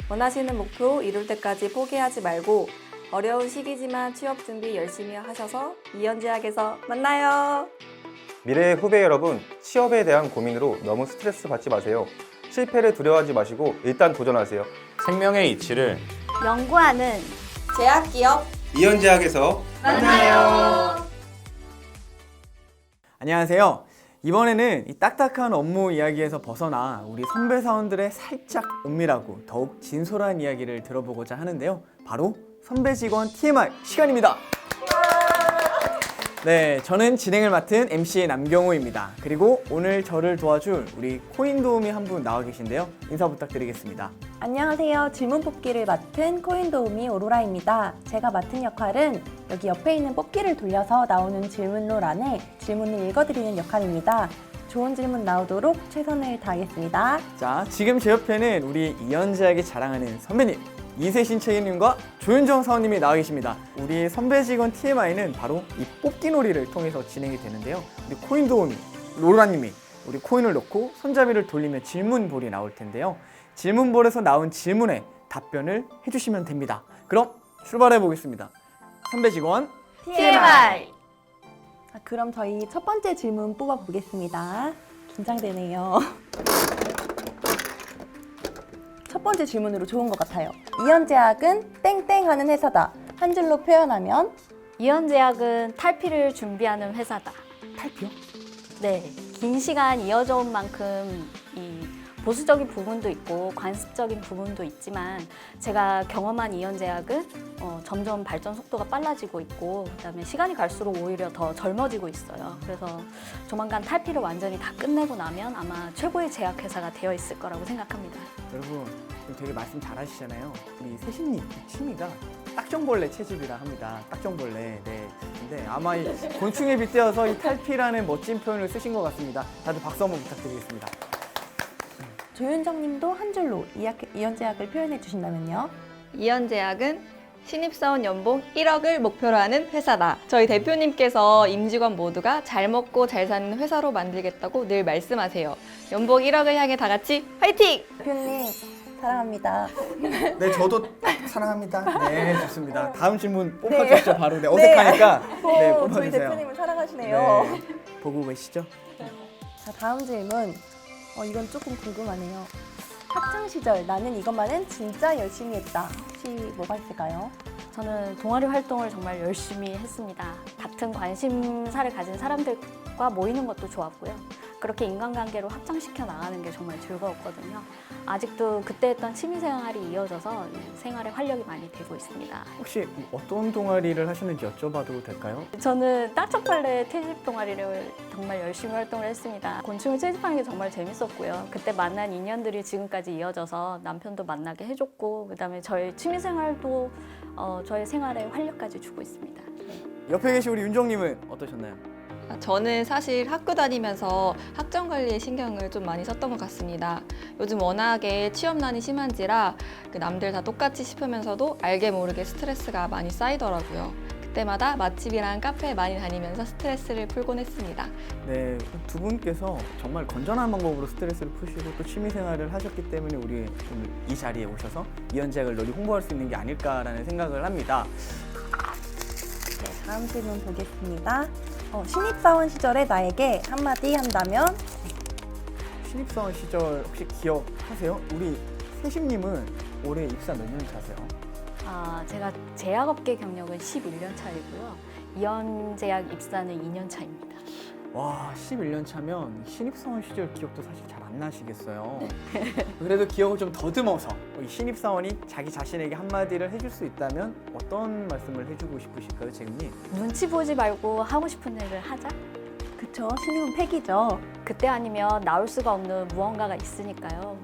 원하시는 목표 이룰 때까지 포기하지 말고 어려운 시기지만 취업 준비 열심히 하셔서 이현제약에서 만나요. 미래의 후배 여러분, 취업에 대한 고민으로 너무 스트레스 받지 마세요. 실패를 두려워하지 마시고 일단 도전하세요. 생명의 이치를 연구하는 제약기업 이현제약에서 안녕하세요. 이번에는 이 딱딱한 업무 이야기에서 벗어나 우리 선배 사원들의 살짝 은밀하고 더욱 진솔한 이야기를 들어보고자 하는데요. 바로 선배 직원 TMI 시간입니다. 네, 저는 진행을 맡은 MC의 남경호입니다. 그리고 오늘 저를 도와줄 우리 코인 도우미 한 분 나와 계신데요. 인사 부탁드리겠습니다. 안녕하세요. 질문 뽑기를 맡은 코인 도우미 오로라입니다. 제가 맡은 역할은 여기 옆에 있는 뽑기를 돌려서 나오는 질문롤 안에 질문을 읽어드리는 역할입니다. 좋은 질문 나오도록 최선을 다하겠습니다. 자, 지금 제 옆에는 우리 이현제약이 자랑하는 선배님 이세신 책임님과 조윤정 사원님이 나와 계십니다. 우리 선배 직원 TMI는 바로 이 뽑기 놀이를 통해서 진행이 되는데요. 우리 코인 도우미 로라님이 우리 코인을 넣고 손잡이를 돌리면 질문볼이 나올 텐데요. 질문볼에서 나온 질문에 답변을 해주시면 됩니다. 그럼 출발해 보겠습니다. 선배 직원 TMI! 그럼 저희 첫 번째 질문 뽑아보겠습니다. 긴장되네요. 첫 번째 질문으로 좋은 것 같아요. 이현제약은 땡땡 하는 회사다. 한 줄로 표현하면 이현제약은 탈피를 준비하는 회사다. 탈피요? 네, 긴 시간 이어져 온 만큼 이 보수적인 부분도 있고 관습적인 부분도 있지만 제가 경험한 이현제약은 점점 발전 속도가 빨라지고 있고 그다음에 시간이 갈수록 오히려 더 젊어지고 있어요. 그래서 조만간 탈피를 완전히 다 끝내고 나면 아마 최고의 제약회사가 되어 있을 거라고 생각합니다. 여러분 되게 말씀 잘하시잖아요. 우리 세신님 취미가 딱정벌레 채집이라 합니다. 딱정벌레. 네. 근데 아마 이 곤충에 빗대어서 이 탈피라는 멋진 표현을 쓰신 것 같습니다. 다들 박수 한번 부탁드리겠습니다. 조윤정 님도 한 줄로 이연제약을 표현해 주신다면요? 이연제약은 신입사원 연봉 1억을 목표로 하는 회사다. 저희 대표님께서 임직원 모두가 잘 먹고 잘 사는 회사로 만들겠다고 늘 말씀하세요. 연봉 1억을 향해 다 같이 화이팅! 대표님 사랑합니다. 네, 저도 사랑합니다. 네, 좋습니다. 다음 질문 뽑아주시죠, 바로. 네, 어색하니까. 네, 저희 뽑아주세요. 대표님을 사랑하시네요. 네, 보고 계시죠? 자, 다음 질문. 이건 조금 궁금하네요. 학창 시절 나는 이것만은 진짜 열심히 했다. 혹시 뭐가 있을까요? 저는 동아리 활동을 정말 열심히 했습니다. 같은 관심사를 가진 사람들과 모이는 것도 좋았고요. 그렇게 인간관계로 확장시켜 나가는 게 정말 즐거웠거든요. 아직도 그때 했던 취미생활이 이어져서 생활에 활력이 많이 되고 있습니다. 혹시 어떤 동아리를 하셨는지 여쭤봐도 될까요? 저는 딱정벌레 채집 동아리를 정말 열심히 활동을 했습니다. 곤충을 채집하는 게 정말 재밌었고요. 그때 만난 인연들이 지금까지 이어져서 남편도 만나게 해줬고, 그다음에 저의 취미생활도 저의 생활에 활력까지 주고 있습니다. 옆에 계신 우리 윤정님은 어떠셨나요? 저는 사실 학교 다니면서 학점 관리에 신경을 좀 많이 썼던 것 같습니다. 요즘 워낙에 취업난이 심한지라 남들 다 똑같이 싶으면서도 알게 모르게 스트레스가 많이 쌓이더라고요. 그때마다 맛집이랑 카페에 많이 다니면서 스트레스를 풀곤 했습니다. 네, 두 분께서 정말 건전한 방법으로 스트레스를 푸시고 또 취미생활을 하셨기 때문에 우리 오늘 이 자리에 오셔서 이연제약을 널리 홍보할 수 있는 게 아닐까라는 생각을 합니다. 네, 다음 질문 보겠습니다. 신입사원 시절에 나에게 한마디 한다면? 신입사원 시절 혹시 기억하세요? 우리 세심님은 올해 입사 몇 년 차세요? 제가 제약업계 경력은 11년 차이고요. 이연제약 입사는 2년 차입니다. 와, 11년 차면 신입사원 시절 기억도 사실 잘 안 나시겠어요. 그래도 기억을 좀 더듬어서 이 신입사원이 자기 자신에게 한마디를 해줄 수 있다면 어떤 말씀을 해주고 싶으실까요, 재근님? 눈치 보지 말고 하고 싶은 일을 하자? 그쵸, 신입은 팩이죠. 그때 아니면 나올 수가 없는 무언가가 있으니까요.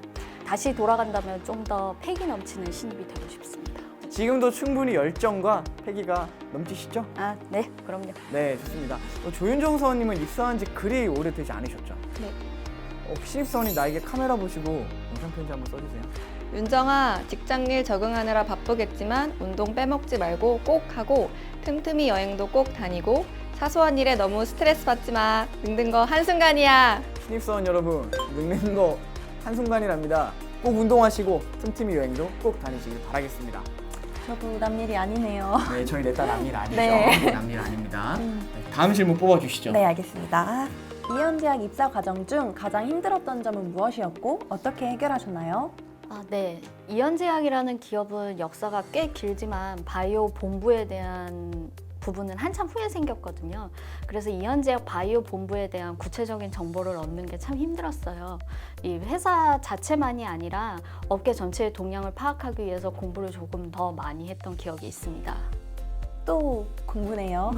다시 돌아간다면 좀 더 패기 넘치는 신입이 되고 싶습니다. 지금도 충분히 열정과 패기가 넘치시죠? 네, 그럼요. 네, 좋습니다. 조윤정 사원님은 입사한 지 그리 오래되지 않으셨죠? 네. 신입사원이 나에게 카메라 보시고 영상 편지 한번 써주세요. 윤정아, 직장일 적응하느라 바쁘겠지만 운동 빼먹지 말고 꼭 하고 틈틈이 여행도 꼭 다니고 사소한 일에 너무 스트레스 받지 마. 늙는 거 한순간이야. 신입사원 여러분, 늙는 거 한순간이랍니다. 꼭 운동하시고 틈틈이 여행도 꼭 다니시길 바라겠습니다. 저도 남일이 아니네요. 네, 저희 넷 다 남일 아니죠? 네. 남일 아닙니다. 다음 질문 뽑아주시죠. 네, 알겠습니다. 이연제약 입사 과정 중 가장 힘들었던 점은 무엇이었고 어떻게 해결하셨나요? 네. 이연제약이라는 기업은 역사가 꽤 길지만 바이오 본부에 대한 부분은 한참 후에 생겼거든요. 그래서 이연제약 바이오 본부에 대한 구체적인 정보를 얻는 게 참 힘들었어요. 이 회사 자체만이 아니라 업계 전체의 동향을 파악하기 위해서 공부를 조금 더 많이 했던 기억이 있습니다. 또 공부네요.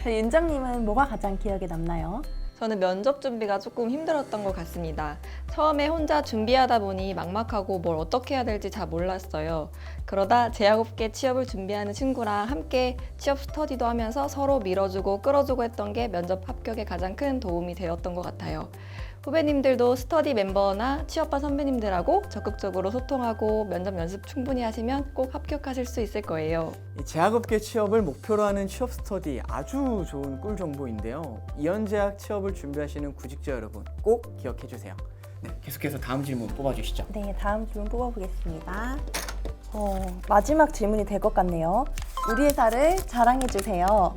윤정님은 뭐가 가장 기억에 남나요? 저는 면접 준비가 조금 힘들었던 것 같습니다. 처음에 혼자 준비하다 보니 막막하고 뭘 어떻게 해야 될지 잘 몰랐어요. 그러다 제약업계 취업을 준비하는 친구랑 함께 취업 스터디도 하면서 서로 밀어주고 끌어주고 했던 게 면접 합격에 가장 큰 도움이 되었던 것 같아요. 후배님들도 스터디 멤버나 취업반 선배님들하고 적극적으로 소통하고 면접 연습 충분히 하시면 꼭 합격하실 수 있을 거예요. 이 제약업계 취업을 목표로 하는 취업 스터디 아주 좋은 꿀 정보인데요. 이연제약 취업을 준비하시는 구직자 여러분 꼭 기억해 주세요. 네, 계속해서 다음 질문 뽑아주시죠. 네, 다음 질문 뽑아보겠습니다. 마지막 질문이 될 것 같네요. 우리 회사를 자랑해 주세요.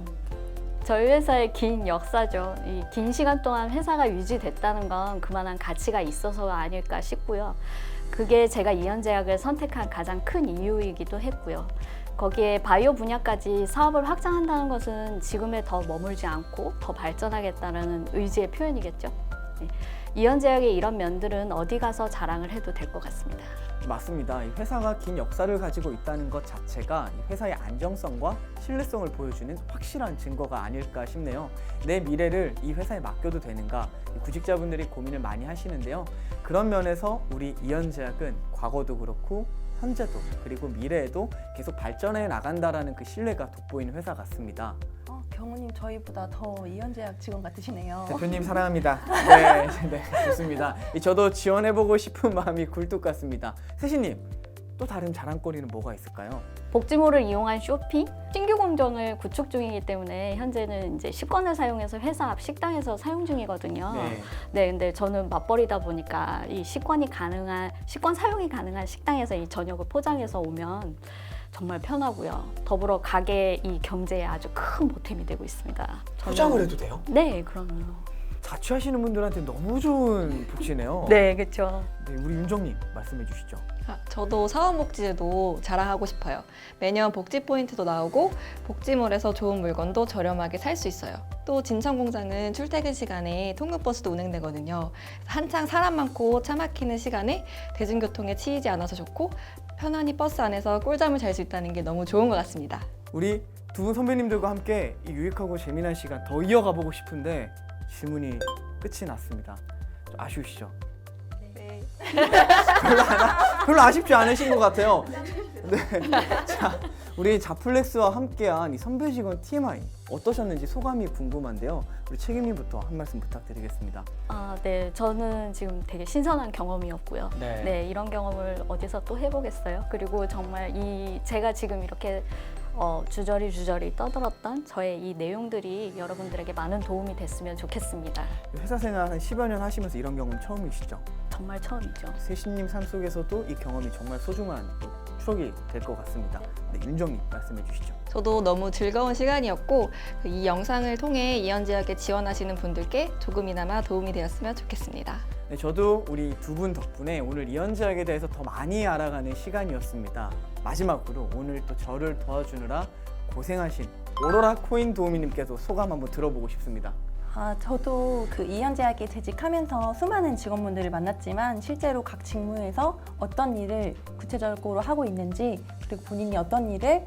저희 회사의 긴 역사죠. 이 긴 시간 동안 회사가 유지됐다는 건 그만한 가치가 있어서 아닐까 싶고요. 그게 제가 이연제약을 선택한 가장 큰 이유이기도 했고요. 거기에 바이오 분야까지 사업을 확장한다는 것은 지금에 더 머물지 않고 더 발전하겠다는 의지의 표현이겠죠. 이현제약의 이런 면들은 어디 가서 자랑을 해도 될 것 같습니다. 맞습니다. 이 회사가 긴 역사를 가지고 있다는 것 자체가 이 회사의 안정성과 신뢰성을 보여주는 확실한 증거가 아닐까 싶네요. 내 미래를 이 회사에 맡겨도 되는가, 이 구직자분들이 고민을 많이 하시는데요. 그런 면에서 우리 이현제약은 과거도 그렇고 현재도 그리고 미래에도 계속 발전해 나간다라는 그 신뢰가 돋보이는 회사 같습니다. 경호님 저희보다 더 이현제약 직원 같으시네요. 대표님 사랑합니다. 네, 네, 좋습니다. 저도 지원해보고 싶은 마음이 굴뚝 같습니다. 세신님, 또 다른 자랑거리는 뭐가 있을까요? 복지몰을 이용한 쇼핑, 신규 공정을 구축 중이기 때문에 현재는 이제 식권을 사용해서 회사 앞 식당에서 사용 중이거든요. 네, 근데 저는 맞벌이다 보니까 이 식권 사용이 가능한 식당에서 이 저녁을 포장해서 오면 정말 편하고요. 더불어 가게 이 경제에 아주 큰 보탬이 되고 있습니다. 포장을 해도 돼요? 네, 그럼요. 자취하시는 분들한테 너무 좋은 복지네요. 네, 그렇죠. 네, 우리 윤정님 말씀해 주시죠. 저도 사원복지제도 자랑하고 싶어요. 매년 복지 포인트도 나오고 복지몰에서 좋은 물건도 저렴하게 살 수 있어요. 또 진천공장은 출퇴근 시간에 통근버스도 운행되거든요. 한창 사람 많고 차 막히는 시간에 대중교통에 치이지 않아서 좋고 편안히 버스 안에서 꿀잠을 잘 수 있다는 게 너무 좋은 것 같습니다. 우리 두 분 선배님들과 함께 이 유익하고 재미난 시간 더 이어가 보고 싶은데 질문이 끝이 났습니다. 좀 아쉬우시죠? 네. 별로 아쉽지 않으신 것 같아요. 네. 자, 우리 자플렉스와 함께한 이 선배 직원 TMI 어떠셨는지 소감이 궁금한데요. 우리 책임님부터 한 말씀 부탁드리겠습니다. 네, 저는 지금 되게 신선한 경험이었고요. 네. 이런 경험을 어디서 또 해보겠어요. 그리고 정말 제가 지금 이렇게 주저리 떠들었던 저의 이 내용들이 여러분들에게 많은 도움이 됐으면 좋겠습니다. 회사 생활 한 10여 년 하시면서 이런 경험 처음이시죠? 정말 처음이죠. 세신님 삶 속에서도 이 경험이 정말 소중한 추억이 될 것 같습니다. 네, 윤정님 말씀해 주시죠. 저도 너무 즐거운 시간이었고 이 영상을 통해 이현제약에 지원하시는 분들께 조금이나마 도움이 되었으면 좋겠습니다. 네, 저도 우리 두 분 덕분에 오늘 이현제약에 대해서 더 많이 알아가는 시간이었습니다. 마지막으로 오늘 또 저를 도와주느라 고생하신 오로라 코인 도우미님께서 소감 한번 들어보고 싶습니다. 저도 그 이현제약에 재직하면서 수많은 직원분들을 만났지만 실제로 각 직무에서 어떤 일을 구체적으로 하고 있는지 그리고 본인이 어떤 일을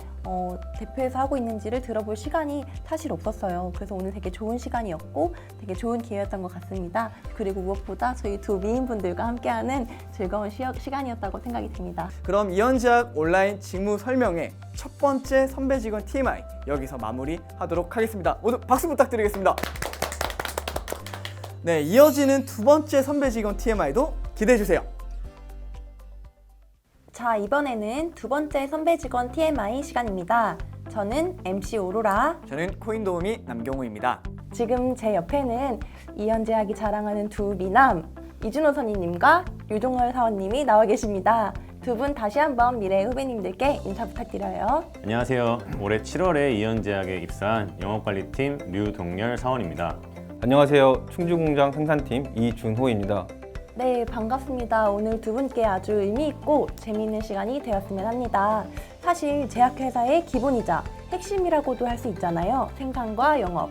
대표해서 하고 있는지를 들어볼 시간이 사실 없었어요. 그래서 오늘 되게 좋은 시간이었고 되게 좋은 기회였던 것 같습니다. 그리고 무엇보다 저희 두 미인분들과 함께하는 즐거운 시간이었다고 생각이 듭니다. 그럼 이현제약 온라인 직무 설명회 첫 번째 선배 직원 TMI 여기서 마무리하도록 하겠습니다. 모두 박수 부탁드리겠습니다. 네, 이어지는 두 번째 선배 직원 TMI도 기대해 주세요. 자, 이번에는 두 번째 선배 직원 TMI 시간입니다. 저는 MC 오로라, 저는 코인 도우미 남경우입니다. 지금 제 옆에는 이현제약이 자랑하는 두 미남 이준호 선임님과 류동열 사원님이 나와 계십니다. 두 분 다시 한번 미래 후배님들께 인사 부탁드려요. 안녕하세요. 올해 7월에 이현제약에 입사한 영업관리팀 류동열 사원입니다. 안녕하세요. 충주공장 생산팀 이준호입니다. 네, 반갑습니다. 오늘 두 분께 아주 의미 있고 재미있는 시간이 되었으면 합니다. 사실 제약회사의 기본이자 핵심이라고도 할 수 있잖아요. 생산과 영업.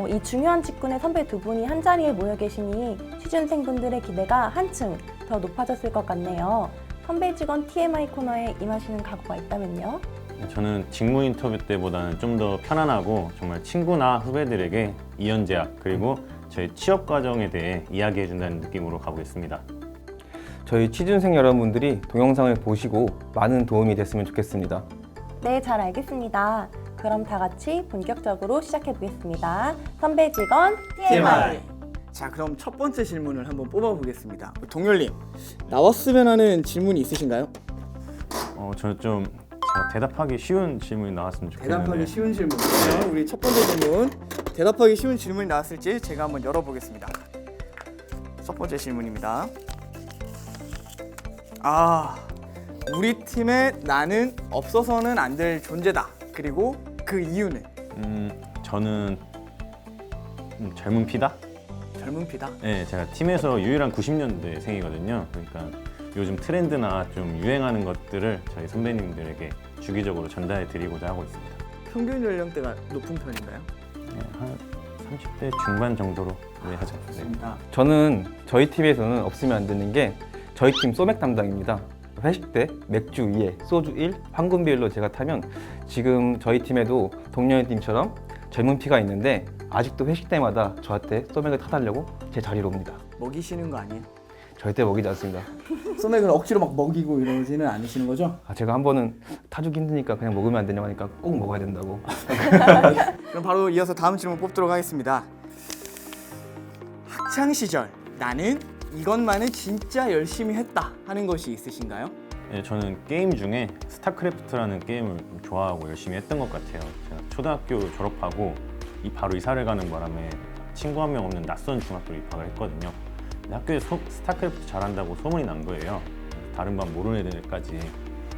이 중요한 직군의 선배 두 분이 한자리에 모여 계시니 취준생분들의 기대가 한층 더 높아졌을 것 같네요. 선배 직원 TMI 코너에 임하시는 각오가 있다면요? 저는 직무 인터뷰 때보다는 좀 더 편안하고 정말 친구나 후배들에게 이현제약 그리고 저희 취업 과정에 대해 이야기해 준다는 느낌으로 가보겠습니다. 저희 취준생 여러분들이 동영상을 보시고 많은 도움이 됐으면 좋겠습니다. 네, 잘 알겠습니다. 그럼 다 같이 본격적으로 시작해 보겠습니다. 선배 직원 TMI. 자, 그럼 첫 번째 질문을 한번 뽑아보겠습니다. 동열님, 나왔으면 하는 질문이 있으신가요? 저는 좀 대답하기 쉬운 질문이 나왔으면 좋겠는데. 대답하기 쉬운 질문이요. 우리 첫 번째 질문, 대답하기 쉬운 질문이 나왔을지 제가 한번 열어보겠습니다. 첫 번째 질문입니다. 우리 팀에 나는 없어서는 안 될 존재다. 그리고 그 이유는? 저는 젊은 피다? 젊은 피다? 네, 제가 팀에서 유일한 90년대생이거든요. 그러니까 요즘 트렌드나 좀 유행하는 것들을 저희 선배님들에게 주기적으로 전달해 드리고자 하고 있습니다. 평균 연령대가 높은 편인가요? 네, 한 30대 중반 정도로 하죠. 네. 좋습니다. 저는 저희 팀에서는 없으면 안 되는 게 저희 팀 소맥 담당입니다. 회식 때 맥주 2에 소주 1, 황금 비율로 제가 타면 지금 저희 팀에도 동료의 팀처럼 젊은 피가 있는데 아직도 회식 때마다 저한테 소맥을 타달라고 제 자리로 옵니다. 먹이시는 거 아니에요? 절대 먹이지 않습니다. 소맥을 억지로 막 먹이고 이러지는 않으시는 거죠? 제가 한 번은 타주기 힘드니까 그냥 먹으면 안 되냐고 하니까 꼭 먹어야 된다고. 그럼 바로 이어서 다음 질문 뽑도록 하겠습니다. 학창 시절 나는 이것만은 진짜 열심히 했다 하는 것이 있으신가요? 네, 저는 게임 중에 스타크래프트라는 게임을 좋아하고 열심히 했던 것 같아요. 제가 초등학교 졸업하고 바로 이사를 가는 바람에 친구 한 명 없는 낯선 중학교로 입학을 했거든요. 근데 학교에 스타크래프트 잘한다고 소문이 난 거예요. 다른 반 모르는 애들까지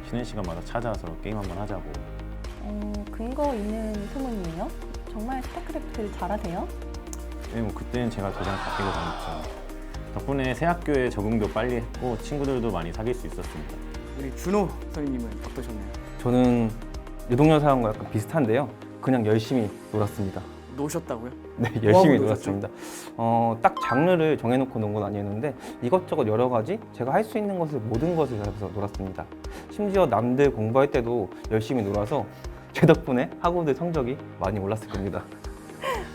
쉬는 시간마다 찾아와서 게임 한번 하자고. 근거 있는 소문이에요? 정말 스타크래프트를 잘하세요? 네, 뭐 그때는 제가 도장 바뀌고 다녔죠. 덕분에 새 학교에 적응도 빨리 했고 친구들도 많이 사귈 수 있었습니다. 우리 준호 선생님은 어떠셨나요? 저는 유동열 사원과 약간 비슷한데요. 그냥 열심히 놀았습니다. 노셨다고요? 네, 열심히 뭐하고 놀았습니다. 딱 장르를 정해놓고 논 건 아니었는데 이것저것 여러 가지 제가 할 수 있는 것을 모든 것을 해서 놀았습니다. 심지어 남들 공부할 때도 열심히 놀아서 제 덕분에 학우들 성적이 많이 올랐을 겁니다.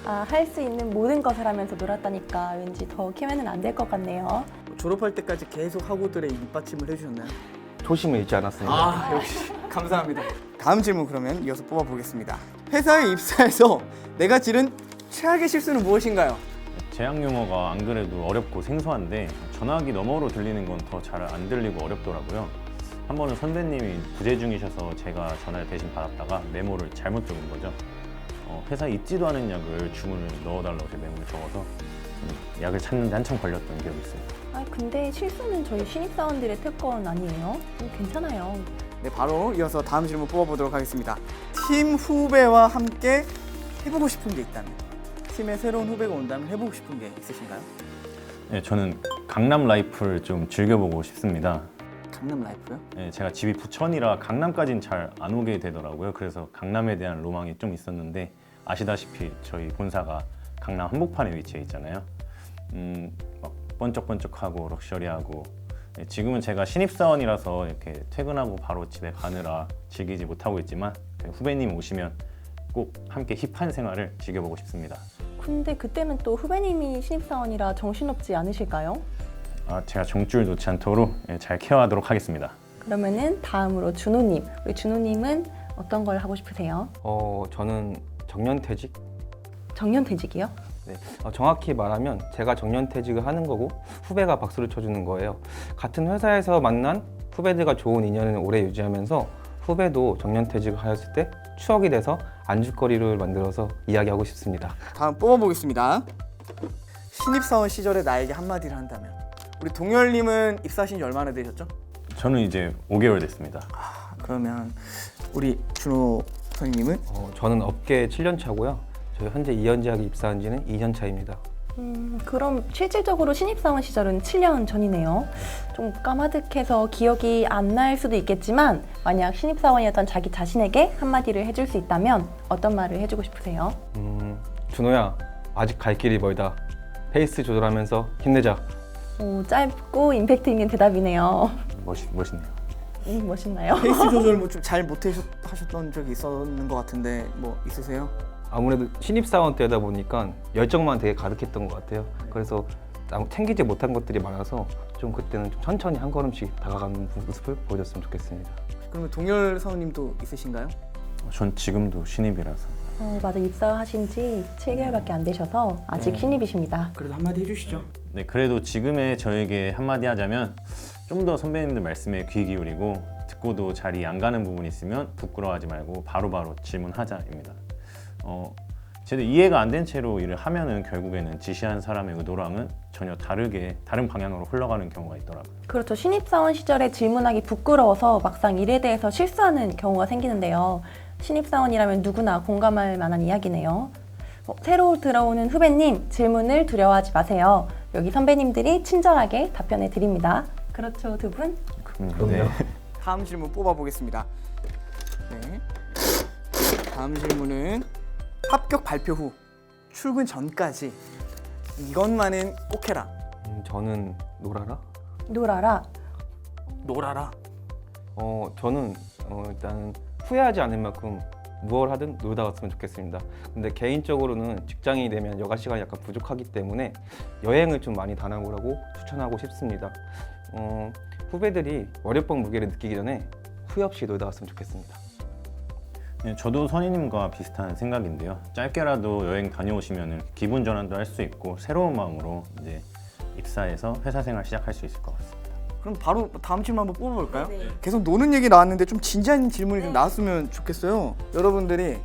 할 수 있는 모든 것을 하면서 놀았다니까 왠지 더 키우면 안 될 것 같네요. 졸업할 때까지 계속 학우들의 입받침을 해주셨나요? 초심을 잃지 않았습니다. 아 역시 감사합니다. 다음 질문 그러면 이어서 뽑아보겠습니다. 회사에 입사해서 내가 지른 최악의 실수는 무엇인가요? 제약 용어가 안 그래도 어렵고 생소한데 전화기 너머로 들리는 건 더 잘 안 들리고 어렵더라고요. 한 번은 선배님이 부재 중이셔서 제가 전화를 대신 받았다가 메모를 잘못 적은 거죠. 회사에 있지도 않은 약을 주문을 넣어달라고 제 메모를 적어서 약을 찾는데 한참 걸렸던 기억이 있어요. 근데 실수는 저희 신입사원들의 특권 아니에요? 괜찮아요. 네, 바로 이어서 다음 질문 뽑아보도록 하겠습니다. 팀 후배와 함께 해보고 싶은 게 있다면, 팀에 새로운 후배가 온다면 해보고 싶은 게 있으신가요? 네, 저는 강남 라이프를 좀 즐겨보고 싶습니다. 강남 라이프요? 네, 제가 집이 부천이라 강남까지는 잘 안 오게 되더라고요. 그래서 강남에 대한 로망이 좀 있었는데 아시다시피 저희 본사가 강남 한복판에 위치해 있잖아요. 막 번쩍번쩍하고 럭셔리하고 지금은 제가 신입사원이라서 이렇게 퇴근하고 바로 집에 가느라 즐기지 못하고 있지만 후배님 오시면 꼭 함께 힙한 생활을 즐겨보고 싶습니다. 근데 그때는 또 후배님이 신입사원이라 정신없지 않으실까요? 제가 정줄 놓지 않도록 잘 케어하도록 하겠습니다. 그러면은 다음으로 준호님. 우리 준호님은 어떤 걸 하고 싶으세요? 저는 정년퇴직? 정년퇴직이요? 네, 정확히 말하면 제가 정년퇴직을 하는 거고 후배가 박수를 쳐주는 거예요. 같은 회사에서 만난 후배들과 좋은 인연을 오래 유지하면서 후배도 정년퇴직을 하였을 때 추억이 돼서 안주거리를 만들어서 이야기하고 싶습니다. 다음 뽑아보겠습니다. 신입사원 시절에 나에게 한마디를 한다면, 우리 동열님은 입사하신 지 얼마나 되셨죠? 저는 이제 5개월 됐습니다. 그러면 우리 준호 선생님은? 저는 업계 7년 차고요. 저희 현재 이현제약에 입사한 지는 2년 차입니다. 그럼 실질적으로 신입사원 시절은 7년 전이네요. 좀 까마득해서 기억이 안 날 수도 있겠지만 만약 신입사원이었던 자기 자신에게 한마디를 해줄 수 있다면 어떤 말을 해주고 싶으세요? 준호야, 아직 갈 길이 멀다. 페이스 조절하면서 힘내자. 짧고 임팩트 있는 대답이네요. 멋있네요. 멋있나요? 페이스 조절 뭐 좀 잘 못하셨던 적이 있었는 것 같은데 뭐 있으세요? 아무래도 신입사원 때다 보니까 열정만 되게 가득했던 것 같아요. 그래서 챙기지 못한 것들이 많아서 좀 그때는 좀 천천히 한 걸음씩 다가가는 모습을 보여줬으면 좋겠습니다. 그러면 동열 사원님도 있으신가요? 전 지금도 신입이라서. 맞아, 입사하신 지 7개월밖에 안 되셔서 아직 신입이십니다. 그래도 한마디 해주시죠. 네, 그래도 지금의 저에게 한마디 하자면 좀 더 선배님들 말씀에 귀 기울이고 듣고도 잘 이 안 가는 부분이 있으면 부끄러워하지 말고 바로바로 질문하자입니다. 제대로 이해가 안 된 채로 일을 하면은 결국에는 지시한 사람의 의도랑은 전혀 다른 방향으로 흘러가는 경우가 있더라고요. 그렇죠. 신입사원 시절에 질문하기 부끄러워서 막상 일에 대해서 실수하는 경우가 생기는데요. 신입사원이라면 누구나 공감할 만한 이야기네요. 새로 들어오는 후배님, 질문을 두려워하지 마세요. 여기 선배님들이 친절하게 답변해 드립니다. 그렇죠, 두 분? 네. 다음 질문 뽑아보겠습니다. 네. 다음 질문은 합격 발표 후 출근 전까지 이것만은 꼭 해라. 저는 놀아라. 놀아라. 놀아라. 저는 일단 후회하지 않을 만큼 무얼 하든 놀다 왔으면 좋겠습니다. 근데 개인적으로는 직장인이 되면 여가 시간이 약간 부족하기 때문에 여행을 좀 많이 다녀보라고 추천하고 싶습니다. 후배들이 월요병 무게를 느끼기 전에 후회 없이 놀다 왔으면 좋겠습니다. 네, 저도 선희님과 비슷한 생각인데요. 짧게라도 여행 다녀오시면 기분 전환도 할 수 있고 새로운 마음으로 이제 입사해서 회사 생활 시작할 수 있을 것 같습니다. 그럼 바로 다음 질문 한번 뽑아볼까요? 계속 노는 얘기 나왔는데 좀 진지한 질문이 좀 나왔으면 좋겠어요. 여러분들이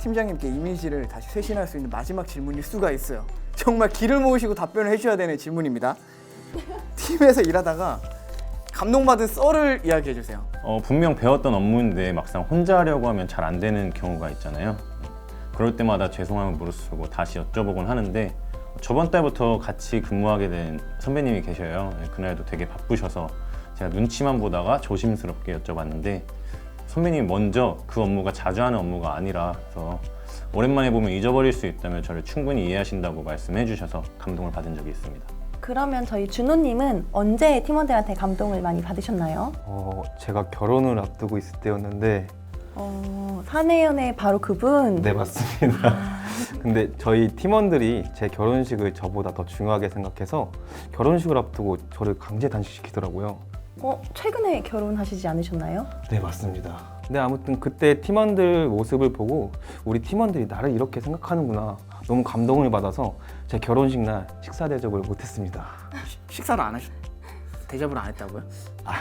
팀장님께 이미지를 다시 쇄신할 수 있는 마지막 질문일 수가 있어요. 정말 기를 모으시고 답변을 해주셔야 되는 질문입니다. 팀에서 일하다가 감동받은 썰을 이야기해 주세요. 분명 배웠던 업무인데 막상 혼자 하려고 하면 잘 안 되는 경우가 있잖아요. 그럴 때마다 죄송함을 무릅쓰고 다시 여쭤보곤 하는데 저번 달부터 같이 근무하게 된 선배님이 계셔요. 그날도 되게 바쁘셔서 제가 눈치만 보다가 조심스럽게 여쭤봤는데 선배님이 먼저 그 업무가 자주 하는 업무가 아니라서 오랜만에 보면 잊어버릴 수 있다면 저를 충분히 이해하신다고 말씀해 주셔서 감동을 받은 적이 있습니다. 그러면 저희 준호님은 언제 팀원들한테 감동을 많이 받으셨나요? 제가 결혼을 앞두고 있을 때였는데 사내연애 바로 그분? 네, 맞습니다. 근데 저희 팀원들이 제 결혼식을 저보다 더 중요하게 생각해서 결혼식을 앞두고 저를 강제 단식시키더라고요. 최근에 결혼하시지 않으셨나요? 네, 맞습니다. 근데 아무튼 그때 팀원들 모습을 보고 우리 팀원들이 나를 이렇게 생각하는구나 너무 감동을 받아서 제 결혼식 날 식사 대접을 못했습니다. 식사를 안 하셨... 대접을 안 했다고요?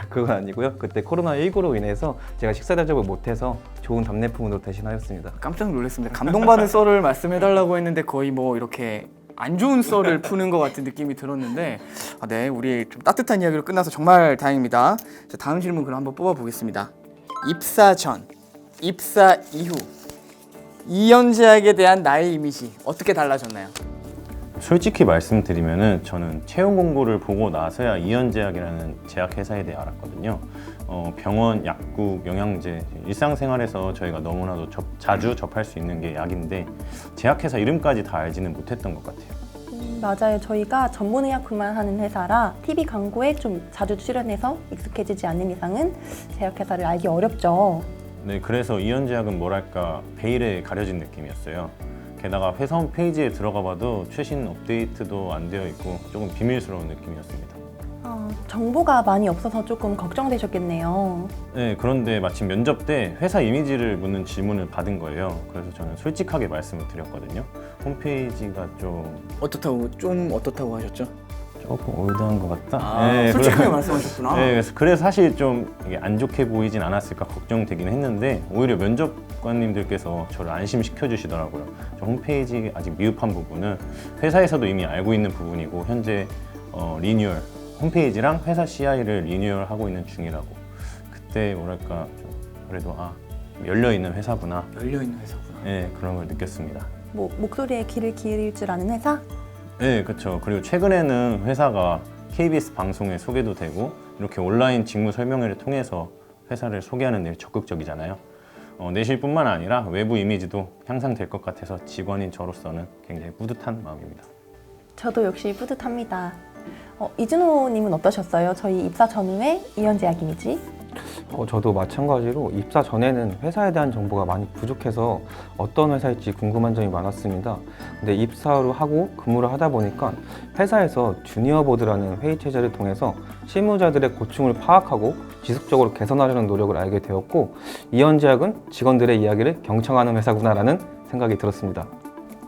그건 아니고요. 그때 코로나19로 인해서 제가 식사 대접을 못해서 좋은 답례품으로 대신하였습니다. 깜짝 놀랐습니다. 감동받은 썰을 말씀해달라고 했는데 거의 뭐 이렇게 안 좋은 썰을 푸는 것 같은 느낌이 들었는데 네, 우리 좀 따뜻한 이야기로 끝나서 정말 다행입니다. 자, 다음 질문 그럼 한번 뽑아보겠습니다. 입사 전, 입사 이후 이현제약에 대한 나의 이미지 어떻게 달라졌나요? 솔직히 말씀드리면은 저는 채용 공고를 보고 나서야 이현제약이라는 제약회사에 대해 알았거든요. 병원, 약국, 영양제, 일상생활에서 저희가 너무나도 자주 접할 수 있는 게 약인데 제약회사 이름까지 다 알지는 못했던 것 같아요. 맞아요. 저희가 전문의약품만 하는 회사라 TV 광고에 좀 자주 출연해서 익숙해지지 않는 이상은 제약회사를 알기 어렵죠. 네, 그래서 이현제약은 뭐랄까 베일에 가려진 느낌이었어요. 게다가 회사 홈페이지에 들어가 봐도 최신 업데이트도 안 되어 있고 조금 비밀스러운 느낌이었습니다. 정보가 많이 없어서 조금 걱정되셨겠네요. 네, 그런데 마침 면접 때 회사 이미지를 묻는 질문을 받은 거예요. 그래서 저는 솔직하게 말씀을 드렸거든요. 홈페이지가 좀 어떻다고 하셨죠? 조금 올드한 것 같다. 네, 솔직하게 말씀하셨구나. 네, 그래서 사실 좀 이게 안 좋게 보이진 않았을까 걱정되긴 했는데 오히려 면접관님들께서 저를 안심시켜 주시더라고요. 저 홈페이지 아직 미흡한 부분은 회사에서도 이미 알고 있는 부분이고 현재 리뉴얼 홈페이지랑 회사 CI를 리뉴얼하고 있는 중이라고. 그때 뭐랄까 좀 그래도 열려 있는 회사구나. 열려있는 회사구나. 네, 그런 걸 느꼈습니다. 목소리에 귀를 기울일 줄 아는 회사? 네, 그렇죠. 그리고 최근에는 회사가 KBS 방송에 소개도 되고 이렇게 온라인 직무 설명회를 통해서 회사를 소개하는 데 적극적이잖아요. 내실뿐만 아니라 외부 이미지도 향상될 것 같아서 직원인 저로서는 굉장히 뿌듯한 마음입니다. 저도 역시 뿌듯합니다. 이준호님은 어떠셨어요? 저희 입사 전후의 이현제약 이미지? 저도 마찬가지로 입사 전에는 회사에 대한 정보가 많이 부족해서 어떤 회사일지 궁금한 점이 많았습니다. 근데 입사를 하고 근무를 하다 보니까 회사에서 주니어 보드라는 회의 체제를 통해서 실무자들의 고충을 파악하고 지속적으로 개선하려는 노력을 알게 되었고 이현제약은 직원들의 이야기를 경청하는 회사구나라는 생각이 들었습니다.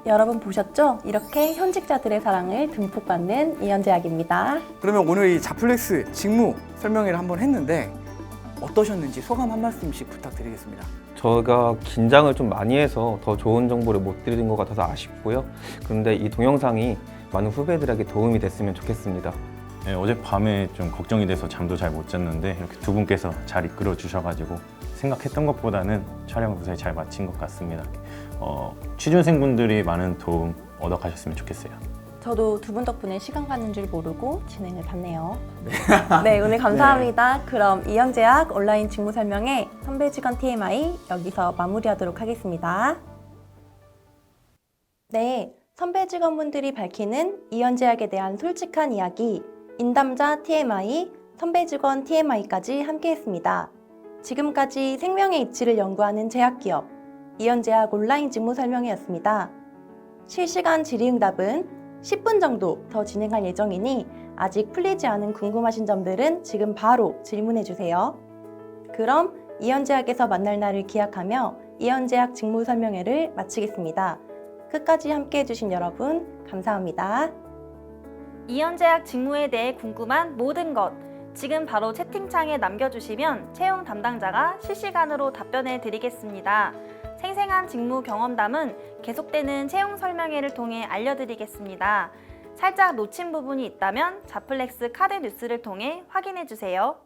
여러분 보셨죠? 이렇게 현직자들의 사랑을 듬뿍 받는 이현제약입니다. 그러면 오늘 이 자플렉스 직무 설명회를 한번 했는데 어떠셨는지 소감 한 말씀씩 부탁드리겠습니다. 저희가 긴장을 좀 많이 해서 더 좋은 정보를 못 드린 것 같아서 아쉽고요. 그런데 이 동영상이 많은 후배들에게 도움이 됐으면 좋겠습니다. 네, 어젯밤에 좀 걱정이 돼서 잠도 잘 못 잤는데 이렇게 두 분께서 잘 이끌어 주셔가지고 생각했던 것보다는 촬영을 무사히 잘 마친 것 같습니다. 취준생분들이 많은 도움 얻어가셨으면 좋겠어요. 저도 두 분 덕분에 시간 가는 줄 모르고 진행을 봤네요. 네, 오늘 감사합니다. 그럼 이현제약 온라인 직무 설명회 선배 직원 TMI 여기서 마무리하도록 하겠습니다. 네, 선배 직원분들이 밝히는 이현제약에 대한 솔직한 이야기, 인담자 TMI, 선배 직원 TMI까지 함께했습니다. 지금까지 생명의 이치를 연구하는 제약기업, 이현제약 온라인 직무 설명회였습니다. 실시간 질의응답은 10분 정도 더 진행할 예정이니 아직 풀리지 않은 궁금하신 점들은 지금 바로 질문해주세요. 그럼 이현제약에서 만날 날을 기약하며 이현제약 직무 설명회를 마치겠습니다. 끝까지 함께해 주신 여러분 감사합니다. 이현제약 직무에 대해 궁금한 모든 것 지금 바로 채팅창에 남겨주시면 채용 담당자가 실시간으로 답변해 드리겠습니다. 생생한 직무 경험담은 계속되는 채용 설명회를 통해 알려드리겠습니다. 살짝 놓친 부분이 있다면 자플렉스 카드 뉴스를 통해 확인해 주세요.